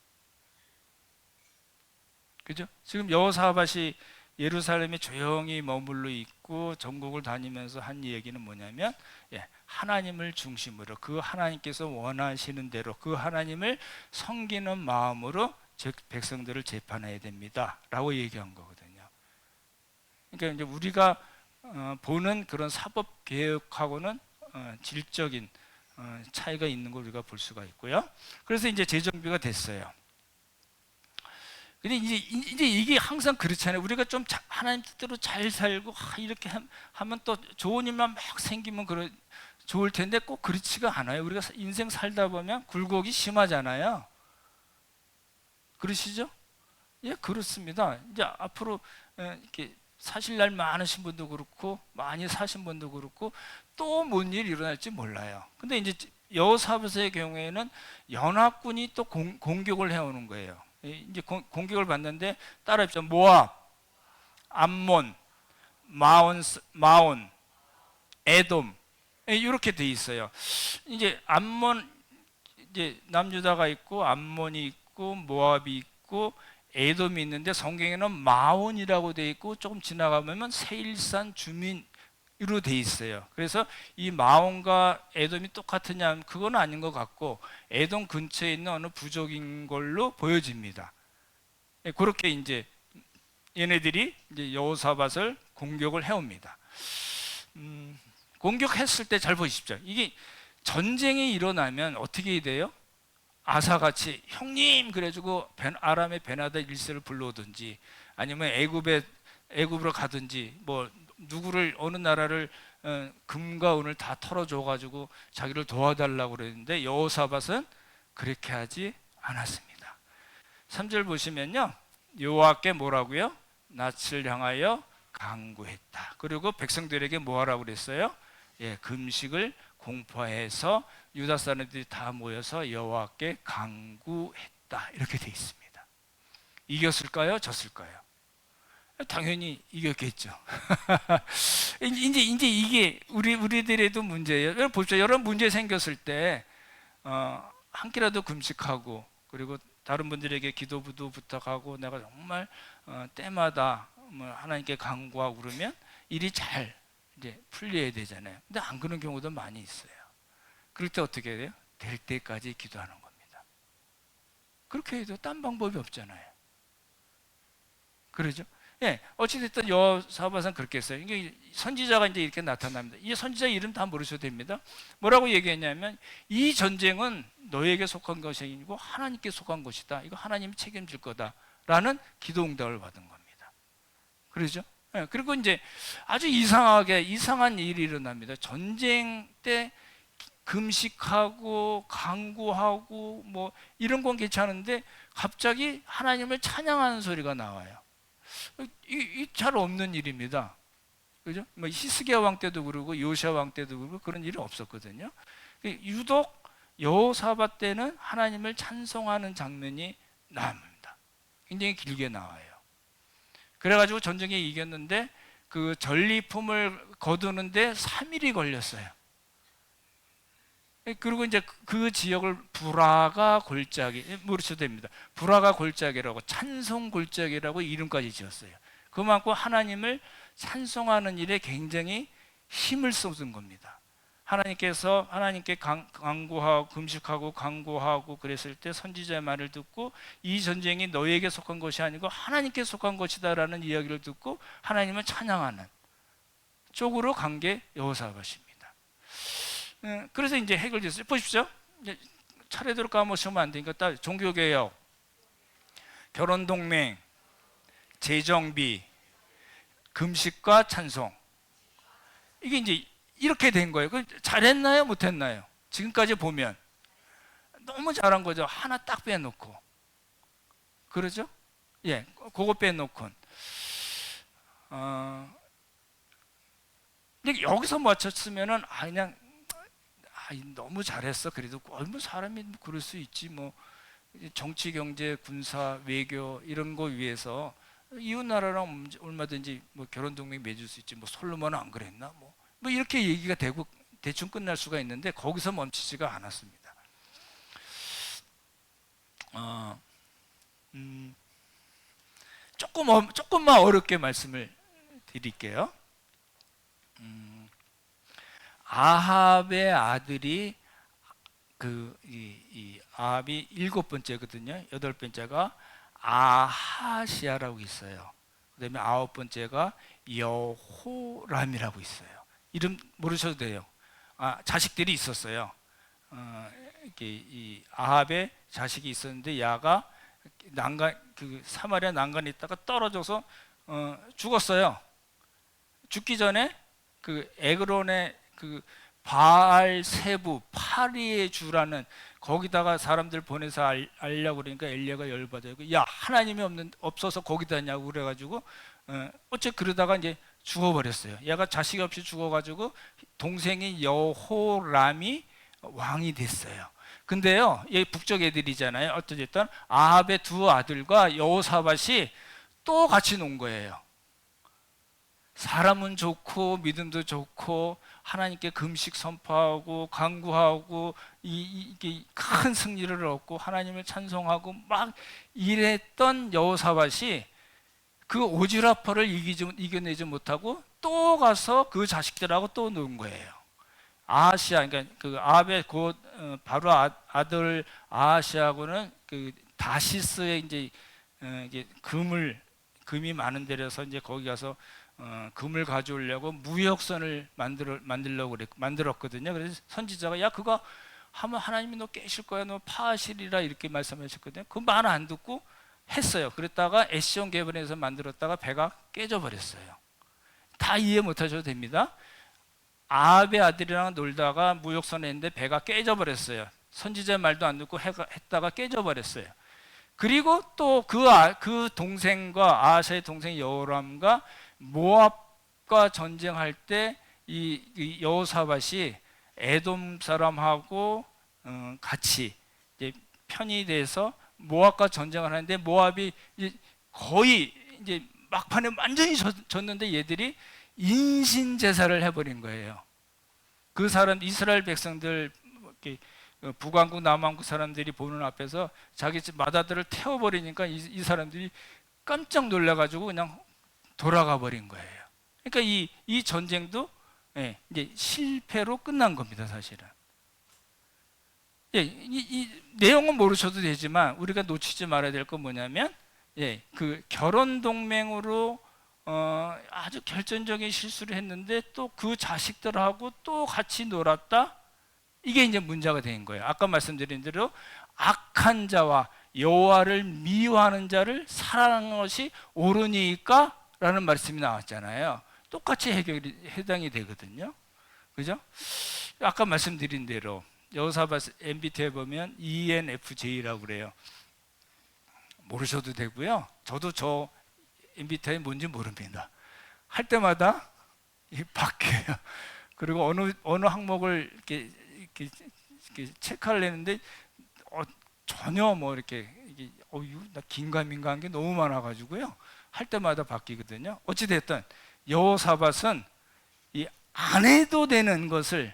그죠? 지금 여호사밧이 예루살렘에 조용히 머물러 있고 전국을 다니면서 한 얘기는 뭐냐면 하나님을 중심으로 그 하나님께서 원하시는 대로 그 하나님을 섬기는 마음으로 백성들을 재판해야 됩니다 라고 얘기한 거거든요. 그러니까 이제 우리가 보는 그런 사법개혁하고는 질적인 차이가 있는 걸 우리가 볼 수가 있고요. 그래서 이제 재정비가 됐어요. 근데 이제 이게 항상 그렇잖아요. 우리가 좀 하나님 뜻대로 잘 살고 이렇게 하면 또 좋은 일만 막 생기면 좋을 텐데 꼭 그렇지가 않아요. 우리가 인생 살다 보면 굴곡이 심하잖아요. 그러시죠? 예, 그렇습니다. 이제 앞으로 이렇게 사실 날 많으신 분도 그렇고 많이 사신 분도 그렇고 또 뭔 일이 일어날지 몰라요. 근데 이제 여호사밧의 경우에는 연합군이 또 공격을 해오는 거예요. 이제 공격을 받는데 따라합시다. 모압, 암몬, 마온, 에돔 이렇게 돼 있어요. 이제 암몬 이제 남유다가 있고 암몬이 있고 있고 모압이 있고 에돔이 있는데 성경에는 마온이라고 돼 있고 조금 지나가면 세일산 주민으로 돼 있어요. 그래서 이 마온과 에돔이 똑같으냐 하면 그건 아닌 것 같고 에돔 근처에 있는 어느 부족인 걸로 보여집니다. 그렇게 이제 얘네들이 이제 여호사밧을 공격을 해옵니다. 공격했을 때 잘 보십시오. 이게 전쟁이 일어나면 어떻게 돼요? 아사같이 형님 그래가지고 아람의 베나다 1세를 불러오든지 아니면 애굽으로 가든지 뭐 누구를 어느 나라를 금과 은을 다 털어줘가지고 자기를 도와달라고 그랬는데 여호사밧은 그렇게 하지 않았습니다. 3절 보시면요, 여호와께 뭐라고요? 낯을 향하여 간구했다. 그리고 백성들에게 뭐 하라고 그랬어요? 예, 금식을 공포해서 유다 사람들이 다 모여서 여호와께 간구했다. 이렇게 돼 있습니다. 이겼을까요? 졌을까요? 당연히 이겼겠죠. 이제 이게 우리들에도 문제예요. 여러분 보십시오. 여러분 문제 생겼을 때 한 끼라도 금식하고 그리고 다른 분들에게 기도부도 부탁하고 내가 정말 때마다 하나님께 간구하고 그러면 일이 잘 이제 풀려야 되잖아요. 근데 안 그런 경우도 많이 있어요. 그럴 때 어떻게 해야 돼요? 될 때까지 기도하는 겁니다. 그렇게 해도 딴 방법이 없잖아요. 그러죠? 예, 어찌됐든 여호사밧은 그렇게 했어요. 이게 선지자가 이제 이렇게 나타납니다. 이 선지자 이름 다 모르셔도 됩니다. 뭐라고 얘기했냐면 이 전쟁은 너에게 속한 것이 아니고 하나님께 속한 것이다. 이거 하나님이 책임질 거다라는 기도 응답을 받은 겁니다. 그러죠? 예, 그리고 이제 아주 이상한 일이 일어납니다. 전쟁 때 금식하고 간구하고 뭐 이런 건 괜찮은데 갑자기 하나님을 찬양하는 소리가 나와요. 이 잘 없는 일입니다. 그죠? 뭐 히스기야 왕 때도 그러고 요시야 왕 때도 그러고 그런 일이 없었거든요. 유독 여호사밧 때는 하나님을 찬송하는 장면이 나옵니다. 굉장히 길게 나와요. 그래가지고 전쟁에 이겼는데 그 전리품을 거두는데 3일이 걸렸어요. 그리고 이제 그 지역을 부라가 골짜기, 모르셔도 됩니다. 부라가 골짜기라고, 찬송 골짜기라고 이름까지 지었어요. 그만큼 하나님을 찬송하는 일에 굉장히 힘을 쏟은 겁니다. 하나님께 간구하고 금식하고 간구하고 그랬을 때 선지자의 말을 듣고 이 전쟁이 너에게 속한 것이 아니고 하나님께 속한 것이다라는 이야기를 듣고 하나님을 찬양하는 쪽으로 간 게 여호사밧입니다. 그래서 이제 해결됐어요. 보십시오. 차례대로 까먹으면 안 되니까 종교개혁, 결혼동맹, 재정비, 금식과 찬송. 이게 이제 이렇게 된 거예요. 잘했나요? 못했나요? 지금까지 보면 너무 잘한 거죠. 하나 딱 빼놓고. 그러죠? 예, 그거 빼놓고. 여기서 맞췄으면은 그냥 너무 잘했어. 그래도 뭐 사람이 그럴 수 있지. 뭐 정치, 경제, 군사, 외교 이런 거 위해서 이웃 나라랑 얼마든지 뭐 결혼 동맹 맺을 수 있지. 뭐 솔로몬은 안 그랬나? 뭐 이렇게 얘기가 되고 대충 끝날 수가 있는데 거기서 멈추지가 않았습니다. 조금만 어렵게 말씀을 드릴게요. 아합의 아들이 이 아합이 7번째거든요. 8번째가 아하시아라고 있어요. 그다음에 9번째가 여호람이라고 있어요. 이름 모르셔도 돼요. 자식들이 있었어요. 이 아합의 자식이 있었는데 야가 사마리아 난간에 있다가 떨어져서 죽었어요. 죽기 전에 에그론의 바알 세부 파리의 주라는 거기다가 사람들 보내서 알려고 그러니까 엘리야가 열받아요. 야, 하나님이 없어서 거기다 하냐고 그래가지고 어째 그러다가 이제 죽어버렸어요. 얘가 자식이 없이 죽어가지고 동생이 여호람이 왕이 됐어요. 근데요, 얘 북쪽 애들이잖아요. 어쨌든 아합의 두 아들과 여호사밧이 또 같이 논 거예요. 사람은 좋고 믿음도 좋고 하나님께 금식 선포하고 간구하고 이게 큰 승리를 얻고 하나님을 찬송하고 막 이랬던 여호사밧이 그 오지라퍼를 이겨내지 못하고 또 가서 그 자식들하고 또 논 거예요. 아하시아, 그러니까 그 아합의 곧 바로 아들 아하시아하고는 그 다시스에 이제 이게 금이 많은 데라서 이제 거기 가서 금을 가져오려고 무역선을 만들었거든요. 그래서 선지자가 야 그거 하면 하나님이 너 깨실 거야, 너 파하시리라 이렇게 말씀하셨거든요. 그 말 안 듣고 했어요. 그랬다가 에시온 개번에서 만들었다가 배가 깨져버렸어요. 다 이해 못하셔도 됩니다. 아합의 아들이랑 놀다가 무역선에 했는데 배가 깨져버렸어요. 선지자의 말도 안 듣고 했다가 깨져버렸어요. 그리고 또 그 동생과 아하시아의 동생 여호람과 모압과 전쟁할 때 이 여호사밧이 에돔 사람하고 같이 이제 편이 돼서 모압과 전쟁을 하는데 모압이 거의 이제 막판에 완전히 졌는데 얘들이 인신 제사를 해버린 거예요. 그 사람 이스라엘 백성들 북왕국 남왕국 사람들이 보는 앞에서 자기 집 맏아들을 태워버리니까 이 사람들이 깜짝 놀라가지고 그냥 돌아가 버린 거예요. 그러니까 이 전쟁도 이제 실패로 끝난 겁니다, 사실은. 이 내용은 모르셔도 되지만 우리가 놓치지 말아야 될 건 뭐냐면, 그 결혼 동맹으로 아주 결정적인 실수를 했는데 또 그 자식들하고 또 같이 놀았다. 이게 이제 문제가 된 거예요. 아까 말씀드린 대로 악한 자와 여호와를 미워하는 자를 사랑하는 것이 옳으니까 라는 말씀이 나왔잖아요. 똑같이 해당이 되거든요. 그죠? 아까 말씀드린 대로 여호사밧 MBTI에 보면 ENFJ라고 그래요. 모르셔도 되고요. 저도 저 MBTI 뭔지 모릅니다. 할 때마다 바뀌어요. 그리고 어느 항목을 이렇게 체크를 했는데 전혀 뭐 이렇게 나 긴가민가한 게 너무 많아가지고요. 할 때마다 바뀌거든요. 어찌 됐든 여호사밧은 안 해도 되는 것을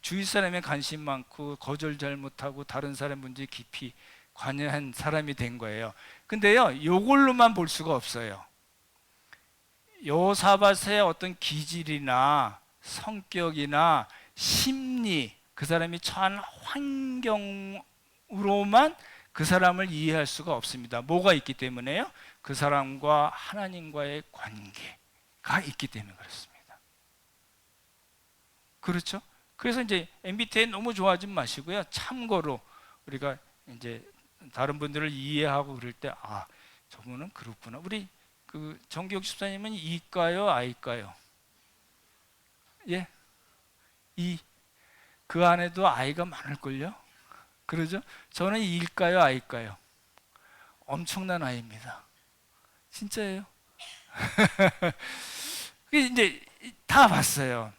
주위 사람에 관심 많고 거절 잘 못하고 다른 사람 문제에 깊이 관여한 사람이 된 거예요. 근데요, 이걸로만 볼 수가 없어요. 여호사밧의 어떤 기질이나 성격이나 심리, 그 사람이 처한 환경으로만 그 사람을 이해할 수가 없습니다. 뭐가 있기 때문에요? 그 사람과 하나님과의 관계가 있기 때문에 그렇습니다. 그렇죠? 그래서 이제 MBTI 너무 좋아하지 마시고요. 참고로 우리가 이제 다른 분들을 이해하고 그럴 때 저분은 그렇구나. 우리 그 정기혁 집사님은 E일까요, I일까요? 예, E. 그 안에도 I가 많을걸요? 그러죠? 저는 E일까요, I일까요? 엄청난 I입니다. 진짜예요. 이제 다 봤어요.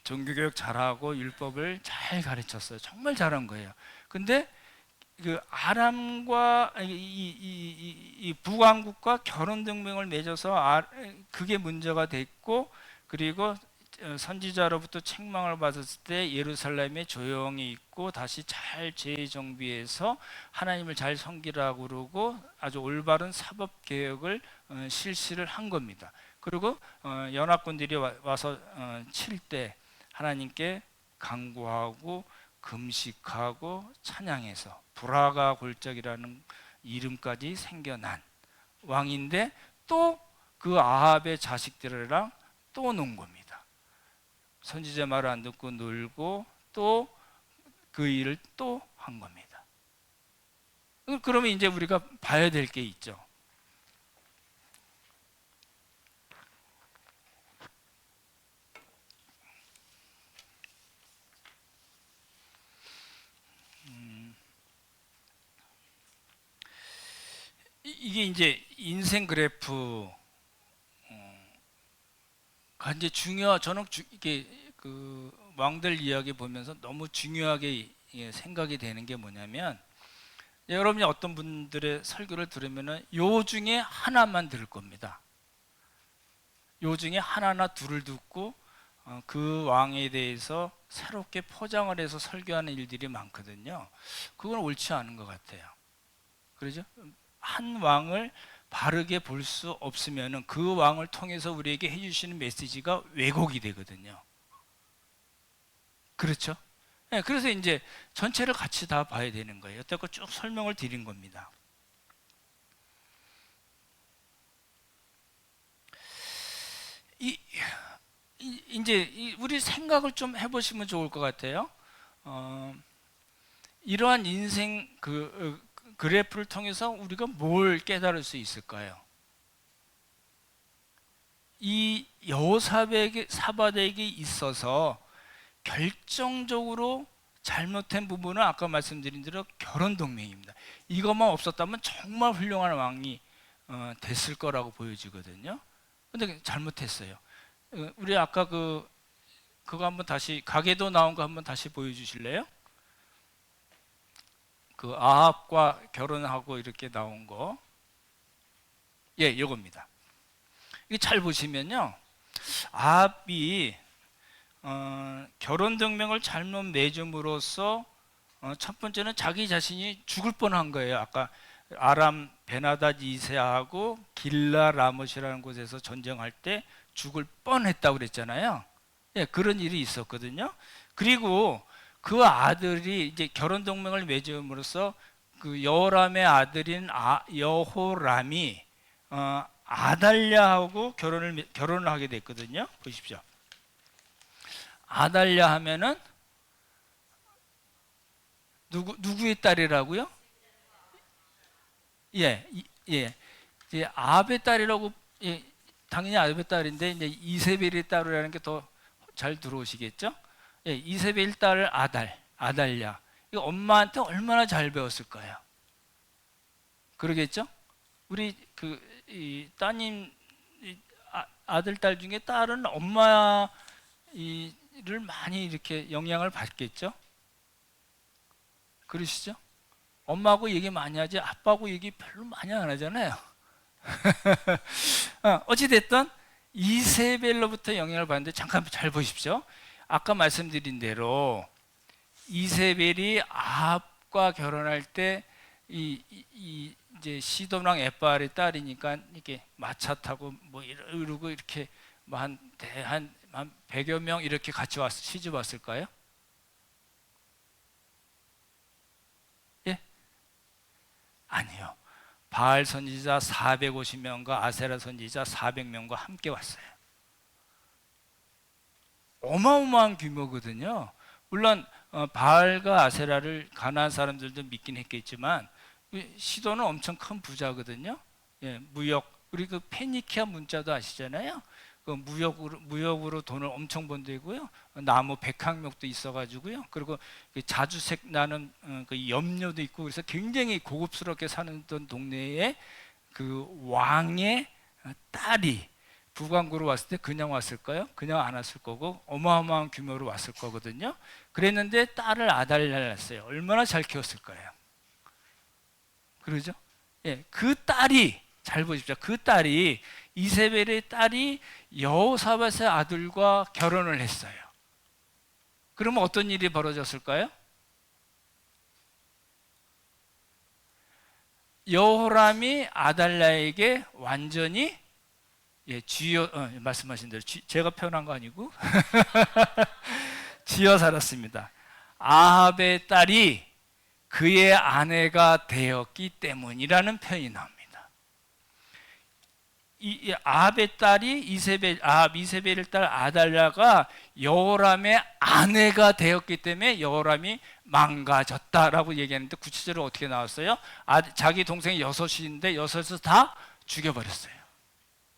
종교교육 잘하고 율법을 잘 가르쳤어요. 정말 잘한 거예요. 근데 그 아람과 이 북왕국과 결혼 동맹을 맺어서 그게 문제가 됐고, 그리고 선지자로부터 책망을 받았을 때 예루살렘에 조용히 있고 다시 잘 재정비해서 하나님을 잘 섬기라고 그러고 아주 올바른 사법 개혁을 실시를 한 겁니다. 그리고 연합군들이 와서 칠 때 하나님께 간구하고 금식하고 찬양해서 브라가 골짜기라는 이름까지 생겨난 왕인데 또 그 아합의 자식들이랑 또 논 겁니다. 선지자 말을 안 듣고 놀고 또 그 일을 또 한 겁니다. 그러면 이제 우리가 봐야 될 게 있죠. 이게 이제 인생 그래프가 이제 저는 이게 그 왕들 이야기 보면서 너무 중요하게 생각이 되는 게 뭐냐면, 여러분이 어떤 분들의 설교를 들으면은 요 중에 하나만 들을 겁니다. 요 중에 하나나 둘을 듣고 그 왕에 대해서 새롭게 포장을 해서 설교하는 일들이 많거든요. 그건 옳지 않은 것 같아요. 그러죠? 한 왕을 바르게 볼 수 없으면 그 왕을 통해서 우리에게 해주시는 메시지가 왜곡이 되거든요. 그렇죠? 네, 그래서 이제 전체를 같이 다 봐야 되는 거예요. 여태껏 쭉 설명을 드린 겁니다. 이제 우리 생각을 좀 해보시면 좋을 것 같아요. 이러한 인생 그래프를 통해서 우리가 뭘 깨달을 수 있을까요? 이 여호사밧에게 있어서 결정적으로 잘못된 부분은 아까 말씀드린 대로 결혼 동맹입니다. 이것만 없었다면 정말 훌륭한 왕이 됐을 거라고 보여지거든요. 근데 잘못했어요. 우리 아까 그거 한번 다시, 가게도 나온 거 한번 다시 보여주실래요? 그 아합과 결혼하고 이렇게 나온 거, 예, 이겁니다. 이게 잘 보시면요, 아합이 결혼 동맹을 잘못 맺음으로써 첫 번째는 자기 자신이 죽을 뻔한 거예요. 아까 아람 베나닷 2세하고 길라 라못이라는 곳에서 전쟁할 때 죽을 뻔했다고 그랬잖아요. 예, 그런 일이 있었거든요. 그리고 그 아들이 이제 결혼 동맹을 맺음으로써 그 여호람의 아들인 여호람이 아달랴하고 결혼을 하게 됐거든요. 보십시오. 아달랴 하면은 누구의 딸이라고요? 예, 아합의 딸이라고, 예, 당연히 아합의 딸인데 이제 이세벨의 딸이라는 게 더 잘 들어오시겠죠? 예, 이세벨 딸 아달랴. 이거 엄마한테 얼마나 잘 배웠을까요? 그러겠죠? 우리 이 따님 아들 딸 중에 딸은 엄마 를 많이 이렇게 영향을 받겠죠? 그러시죠? 엄마하고 얘기 많이 하지 아빠하고 얘기 별로 많이 안 하잖아요. 어찌됐든 이세벨로부터 영향을 받는데, 잠깐 잘 보십시오. 아까 말씀드린 대로 이세벨이 아합과 결혼할 때 이제 시돈 왕 에바알의 딸이니까 이렇게 마차 타고 뭐 이러고 이렇게 한 100여 명 이렇게 같이 시집 왔을까요? 예? 아니요. 바알 선지자 450명과 아세라 선지자 400명과 함께 왔어요. 어마어마한 규모거든요. 물론 바알과 아세라를 가나안 사람들도 믿긴 했겠지만 시돈은 엄청 큰 부자거든요. 예, 무역, 우리 그 페니키아 문자도 아시잖아요. 그 무역으로 돈을 엄청 번되고요. 나무 백향목도 있어가지고요. 그리고 자주색 나는 그 염료도 있고, 그래서 굉장히 고급스럽게 사는 동네에 그 왕의 딸이 북왕국으로 왔을 때 그냥 왔을까요? 그냥 안 왔을 거고 어마어마한 규모로 왔을 거거든요. 그랬는데 딸을 아달랴를 낳았어요. 얼마나 잘 키웠을까요? 그러죠? 예, 그 딸이, 잘 보십시오. 그 딸이, 이세벨의 딸이 여호사밧의 아들과 결혼을 했어요. 그러면 어떤 일이 벌어졌을까요? 여호람이 아달랴에게 완전히, 예, 말씀하신 대로 제가 표현한 거 아니고 쥐어 살았습니다. 아합의 딸이 그의 아내가 되었기 때문이라는 표현이 나옵니다. 이 아합의 딸이 이세벨의 딸 아달랴가 여호람의 아내가 되었기 때문에 여호람이 망가졌다라고 얘기하는데, 구체적으로 어떻게 나왔어요? 자기 동생이 6인데 6을 다 죽여버렸어요.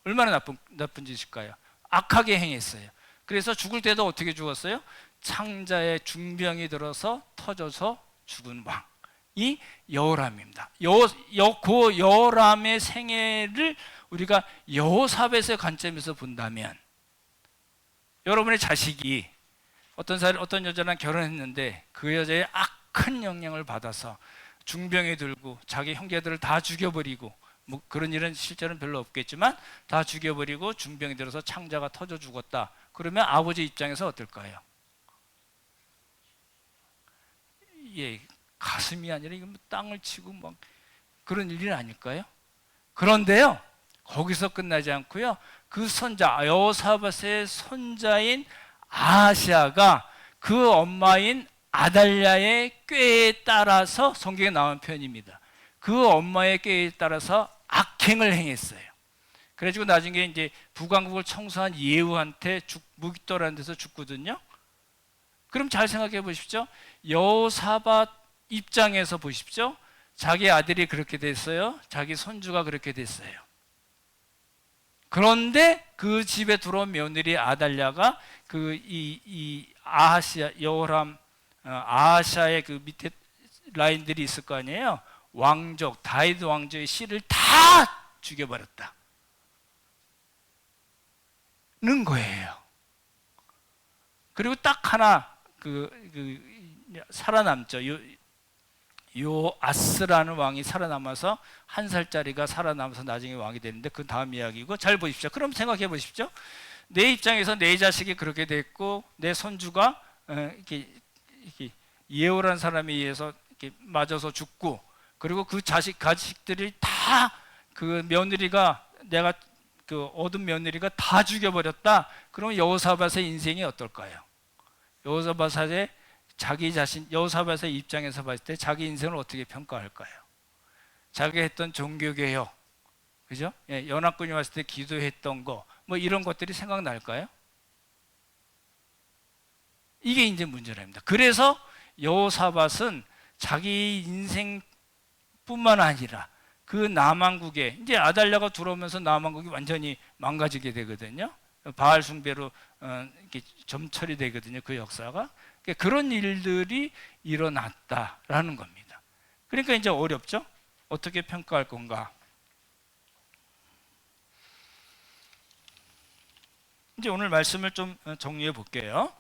얼마나 나쁜 짓일까요? 악하게 행했어요. 그래서 죽을 때도 어떻게 죽었어요? 창자에 중병이 들어서 터져서 죽은 왕이 여호람입니다. 그 여호람의 생애를 우리가 여호사밧의 관점에서 본다면, 여러분의 자식이 어떤 여자랑 결혼했는데 그 여자의 악한 영향을 받아서 중병이 들고 자기 형제들을 다 죽여버리고, 뭐 그런 일은 실제로는 별로 없겠지만 다 죽여버리고 중병이 들어서 창자가 터져 죽었다. 그러면 아버지 입장에서 어떨까요? 예, 가슴이 아니라 이거 땅을 치고 막 그런 일이 아닐까요? 그런데요, 거기서 끝나지 않고요, 그 손자 여호사밧의 손자인 아하시아가 그 엄마인 아달랴의 꾀에 따라서 성경에 나온 표현입니다. 그 엄마의 꾀에 따라서 악행을 행했어요. 그래가지고 나중에 이제 북왕국을 청소한 예후한테 무깃도라는 데서 죽거든요. 그럼 잘 생각해 보십시오. 여호사밧 입장에서 보십시오. 자기 아들이 그렇게 됐어요. 자기 손주가 그렇게 됐어요. 그런데 그 집에 들어온 며느리 아달랴가 이 아하시아 여호람 아하시아의 그 밑에 라인들이 있을 거 아니에요. 왕족 다윗 왕족의 씨를 다 죽여버렸다. 는 거예요. 그리고 딱 하나 살아남죠. 요아스라는 왕이 살아남아서 1살짜리가 살아남아서 나중에 왕이 되는데 그 다음 이야기고, 잘 보십시오. 그럼 생각해 보십시오. 내 입장에서 내 자식이 그렇게 됐고 내 손주가 이렇게 예후라는 사람에 의해서 이렇게 맞아서 죽고, 그리고 그 자식들이 다 그 며느리가 내가 그 얻은 며느리가 다 죽여버렸다. 그러면 여호사밧의 인생이 어떨까요? 여호사밧의 여호사밧의 입장에서 봤을 때 자기 인생을 어떻게 평가할까요? 자기가 했던 종교개혁, 그죠? 예, 연합군이 왔을 때 기도했던 거, 뭐 이런 것들이 생각날까요? 이게 이제 문제랍니다. 그래서 여호사밧은 자기 인생뿐만 아니라 그 남왕국에 이제 아달랴가 들어오면서 남왕국이 완전히 망가지게 되거든요. 바알 숭배로 이렇게 점철이 되거든요. 그 역사가. 그런 일들이 일어났다라는 겁니다. 그러니까 이제 어렵죠? 어떻게 평가할 건가? 이제 오늘 말씀을 좀 정리해 볼게요.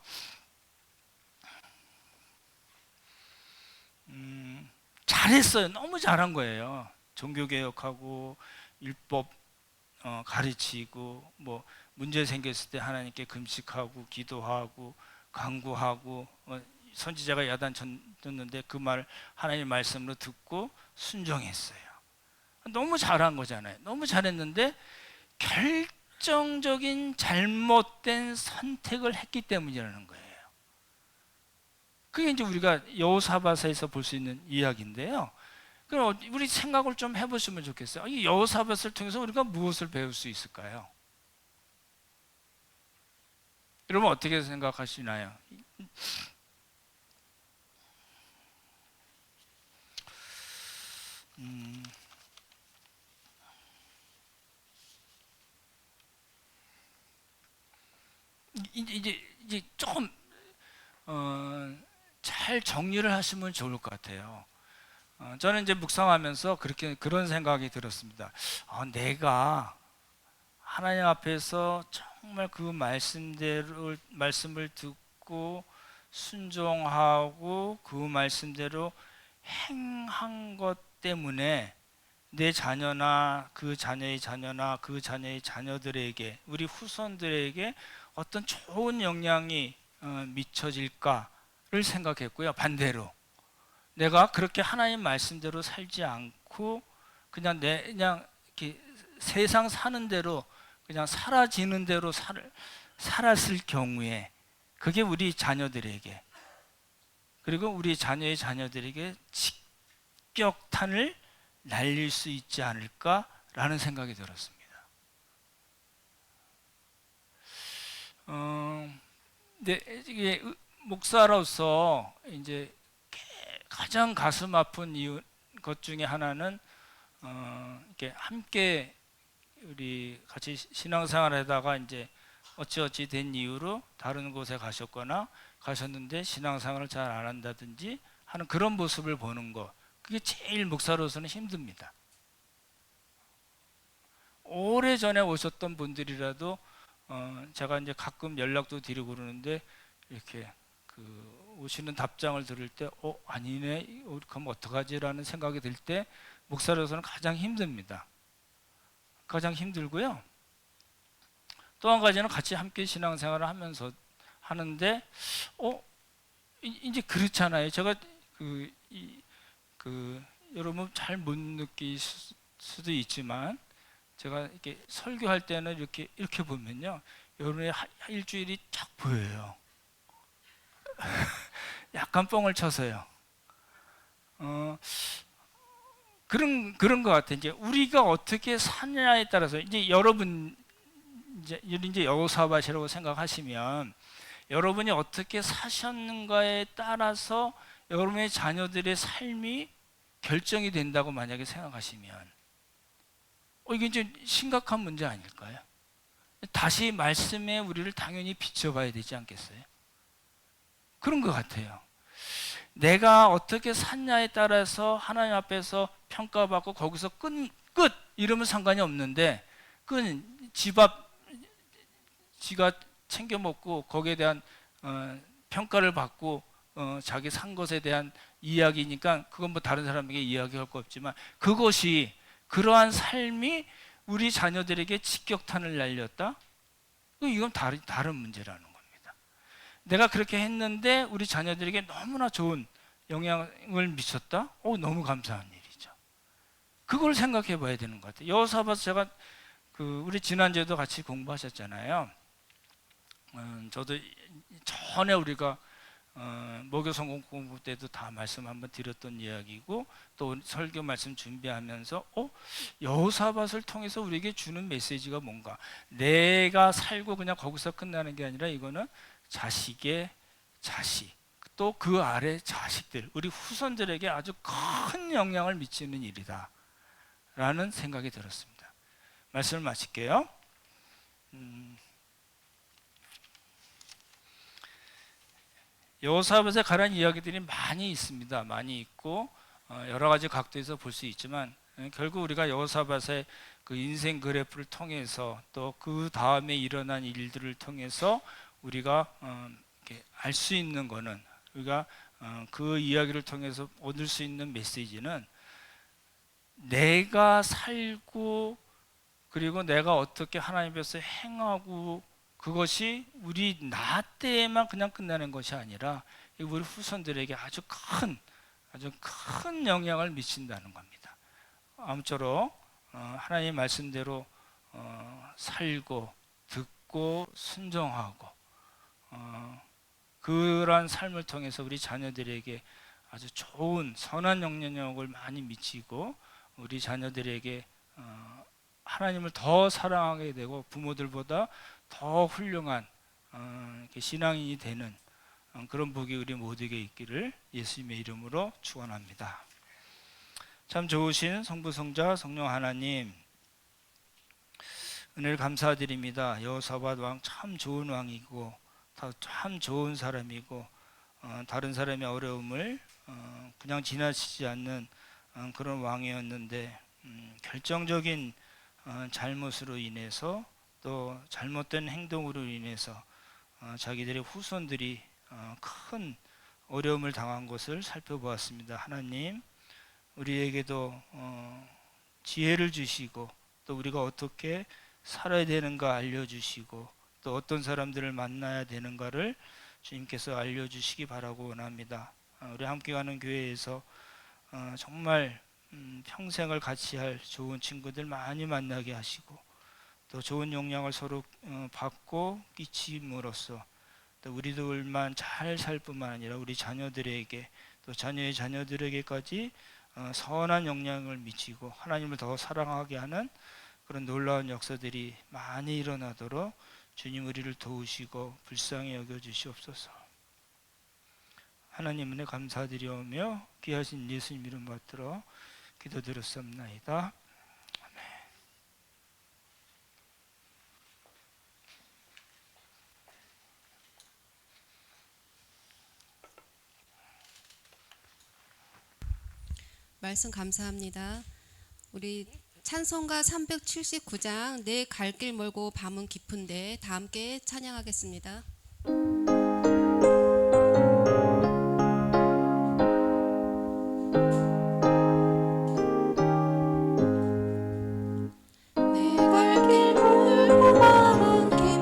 잘했어요. 너무 잘한 거예요. 종교개혁하고 율법 가르치고, 뭐 문제 생겼을 때 하나님께 금식하고 기도하고 간구하고, 선지자가 야단 쳤는데 그 말 하나님의 말씀으로 듣고 순종했어요. 너무 잘한 거잖아요. 너무 잘했는데 결정적인 잘못된 선택을 했기 때문이라는 거예요. 그게 이제 우리가 여호사밧에서 볼 수 있는 이야기인데요. 그럼 우리 생각을 좀 해보시면 좋겠어요. 이 여호사밧을 통해서 우리가 무엇을 배울 수 있을까요? 여러분 어떻게 생각하시나요? 이제 조금 잘 정리를 하시면 좋을 것 같아요. 저는 이제 묵상하면서 그런 생각이 들었습니다. 내가 하나님 앞에서 정말 그 말씀을 듣고 순종하고 그 말씀대로 행한 것 때문에 내 자녀나 그 자녀의 자녀나 그 자녀의 자녀들에게, 우리 후손들에게 어떤 좋은 영향이 미쳐질까를 생각했고요. 반대로 내가 그렇게 하나님 말씀대로 살지 않고 그냥 이렇게 세상 사는 대로 그냥 사라지는 대로 살았을 경우에 그게 우리 자녀들에게, 그리고 우리 자녀의 자녀들에게 직격탄을 날릴 수 있지 않을까라는 생각이 들었습니다. 이게 목사로서 이제 가장 가슴 아픈 것 중에 하나는 이렇게 함께 우리 같이 신앙생활하다가 이제 어찌어찌 된 이유로 다른 곳에 가셨는데 신앙생활을 잘 안 한다든지 하는 그런 모습을 보는 거, 그게 제일 목사로서는 힘듭니다. 오래전에 오셨던 분들이라도 제가 이제 가끔 연락도 드리고 그러는데 이렇게 오시는 답장을 들을 때 아니네, 그럼 어떡하지라는 생각이 들 때 목사로서는 가장 힘듭니다. 가장 힘들고요. 또 한 가지는 같이 함께 신앙생활을 하면서 하는데 이제 그렇잖아요. 제가 여러분 잘 못 느낄 수도 있지만 제가 이렇게 설교할 때는 이렇게 보면요, 여러분의 일주일이 쫙 보여요. 약간 뻥을 쳐서요. 그런 것 같아요. 이제 우리가 어떻게 사냐에 따라서 이제 여러분 이제 여호사밧이라고 생각하시면 여러분이 어떻게 사셨는가에 따라서 여러분의 자녀들의 삶이 결정이 된다고 만약에 생각하시면 이게 이제 심각한 문제 아닐까요? 다시 말씀에 우리를 당연히 비춰봐야 되지 않겠어요? 그런 것 같아요. 내가 어떻게 샀냐에 따라서 하나님 앞에서 평가받고 거기서 끝 이러면 상관이 없는데 지가 챙겨 먹고 거기에 대한 평가를 받고 자기 산 것에 대한 이야기니까 그건 뭐 다른 사람에게 이야기할 거 없지만 그러한 삶이 우리 자녀들에게 직격탄을 날렸다? 이건 다른 문제라는 겁니다. 내가 그렇게 했는데 우리 자녀들에게 너무나 좋은 영향을 미쳤다? 너무 감사한 일이죠. 그걸 생각해 봐야 되는 것 같아요. 여호사밧 제가 우리 지난주에도 같이 공부하셨잖아요. 저도 전에 우리가 목요 성공 공부 때도 다 말씀 한번 드렸던 이야기고 또 설교 말씀 준비하면서 여호사밧을 통해서 우리에게 주는 메시지가 뭔가, 내가 살고 그냥 거기서 끝나는 게 아니라 이거는 자식의 자식, 또 그 아래 자식들, 우리 후손들에게 아주 큰 영향을 미치는 일이다 라는 생각이 들었습니다. 말씀을 마칠게요. 여호사밧에 관한 이야기들이 많이 있습니다. 많이 있고 여러 가지 각도에서 볼 수 있지만 결국 우리가 여호사밧의 그 인생 그래프를 통해서 또 그 다음에 일어난 일들을 통해서 우리가 알 수 있는 거는, 우리가 그 이야기를 통해서 얻을 수 있는 메시지는, 내가 살고 그리고 내가 어떻게 하나님 앞에서 행하고 그것이 우리 나 때에만 그냥 끝나는 것이 아니라 우리 후손들에게 아주 큰 영향을 미친다는 겁니다. 아무쪼록 하나님의 말씀대로 살고 듣고 순종하고 그러한 삶을 통해서 우리 자녀들에게 아주 좋은 선한 영향력을 많이 미치고 우리 자녀들에게 하나님을 더 사랑하게 되고 부모들보다 더 훌륭한 신앙인이 되는 그런 복이 우리 모두에게 있기를 예수님의 이름으로 축원합니다. 참 좋으신 성부 성자 성령 하나님, 은혜를 감사드립니다. 여호사밧 왕 참 좋은 왕이고 참 좋은 사람이고 다른 사람의 어려움을 그냥 지나치지 않는 그런 왕이었는데 결정적인 잘못으로 인해서 또 잘못된 행동으로 인해서 자기들의 후손들이 큰 어려움을 당한 것을 살펴보았습니다. 하나님, 우리에게도 지혜를 주시고 또 우리가 어떻게 살아야 되는가 알려주시고 또 어떤 사람들을 만나야 되는가를 주님께서 알려주시기 바라고 원합니다. 우리 함께 가는 교회에서 정말 평생을 같이 할 좋은 친구들 많이 만나게 하시고 또 좋은 영향을 서로 받고 끼침으로써 또 우리들만 잘 살 뿐만 아니라 우리 자녀들에게 또 자녀의 자녀들에게까지 선한 영향을 미치고 하나님을 더 사랑하게 하는 그런 놀라운 역사들이 많이 일어나도록 주님 우리를 도우시고 불쌍히 여겨주시옵소서. 하나님 은혜 감사드리오며 귀하신 예수님 이름 받들어 기도드렸습니다. 말씀 감사합니다. 우리 찬송가 379장 내 갈 길 멀고 밤은 깊은데 다 함께 찬양하겠습니다. 내 갈 길 멀고 밤은 깊은데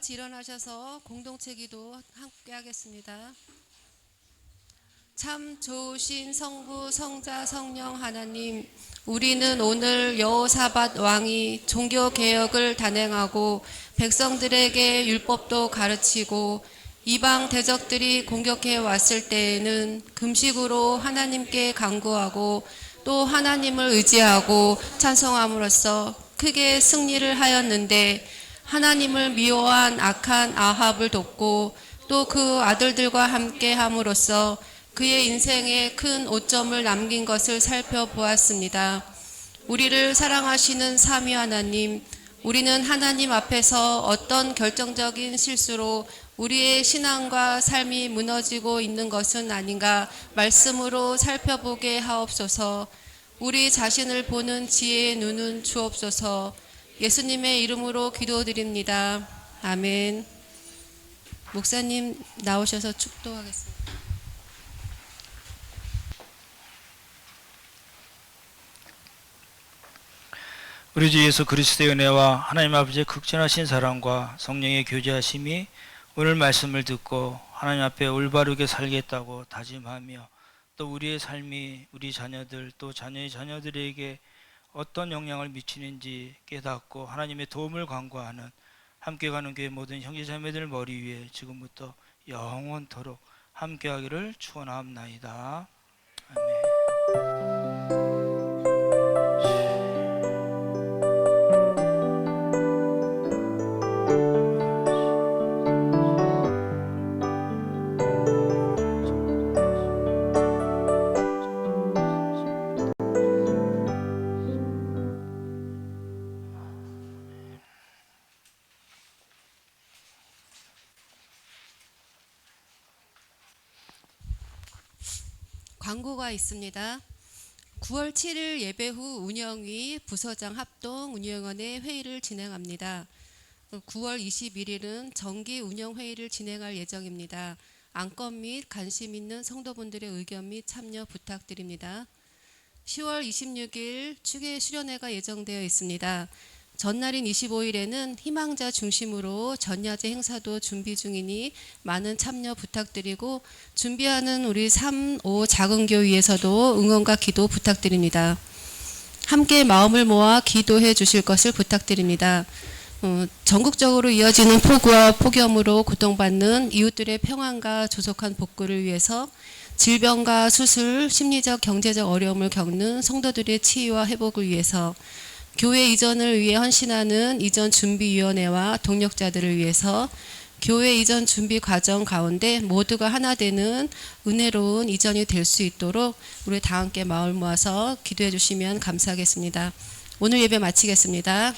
같이 일어나셔서 공동체 기도 함께 하겠습니다. 참 좋으신 성부, 성자, 성령 하나님, 우리는 오늘 여호사밧 왕이 종교 개혁을 단행하고 백성들에게 율법도 가르치고 이방 대적들이 공격해 왔을 때에는 금식으로 하나님께 간구하고 또 하나님을 의지하고 찬송함으로써 크게 승리를 하였는데, 하나님을 미워한 악한 아합을 돕고 또 그 아들들과 함께 함으로써 그의 인생에 큰 오점을 남긴 것을 살펴보았습니다. 우리를 사랑하시는 삼위 하나님, 우리는 하나님 앞에서 어떤 결정적인 실수로 우리의 신앙과 삶이 무너지고 있는 것은 아닌가 말씀으로 살펴보게 하옵소서. 우리 자신을 보는 지혜의 눈은 주옵소서. 예수님의 이름으로 기도드립니다. 아멘. 목사님 나오셔서 축도하겠습니다. 우리 주 예수 그리스도의 은혜와 하나님 아버지의 극진하신 사랑과 성령의 교제하심이 오늘 말씀을 듣고 하나님 앞에 올바르게 살겠다고 다짐하며 또 우리의 삶이 우리 자녀들 또 자녀의 자녀들에게 어떤 영향을 미치는지 깨닫고 하나님의 도움을 간구하는 함께 가는 교회 모든 형제자매들 머리 위에 지금부터 영원토록 함께하기를 축원하옵나이다. 아멘. 광고가 있습니다. 9월 7일 예배 후 운영위 부서장 합동 운영원의 회의를 진행합니다. 9월 21일은 정기 운영회의를 진행할 예정입니다. 안건 및 관심 있는 성도분들의 의견 및 참여 부탁드립니다. 10월 26일 추계 수련회가 예정되어 있습니다. 전날인 25일에는 희망자 중심으로 전야제 행사도 준비 중이니 많은 참여 부탁드리고, 준비하는 우리 3.5 작은교회에서도 응원과 기도 부탁드립니다. 함께 마음을 모아 기도해 주실 것을 부탁드립니다. 전국적으로 이어지는 폭우와 폭염으로 고통받는 이웃들의 평안과 조속한 복구를 위해서 질병과 수술, 심리적, 경제적 어려움을 겪는 성도들의 치유와 회복을 위해서 교회 이전을 위해 헌신하는 이전준비위원회와 동력자들을 위해서 교회 이전 준비 과정 가운데 모두가 하나 되는 은혜로운 이전이 될 수 있도록 우리 다 함께 마을 모아서 기도해 주시면 감사하겠습니다. 오늘 예배 마치겠습니다.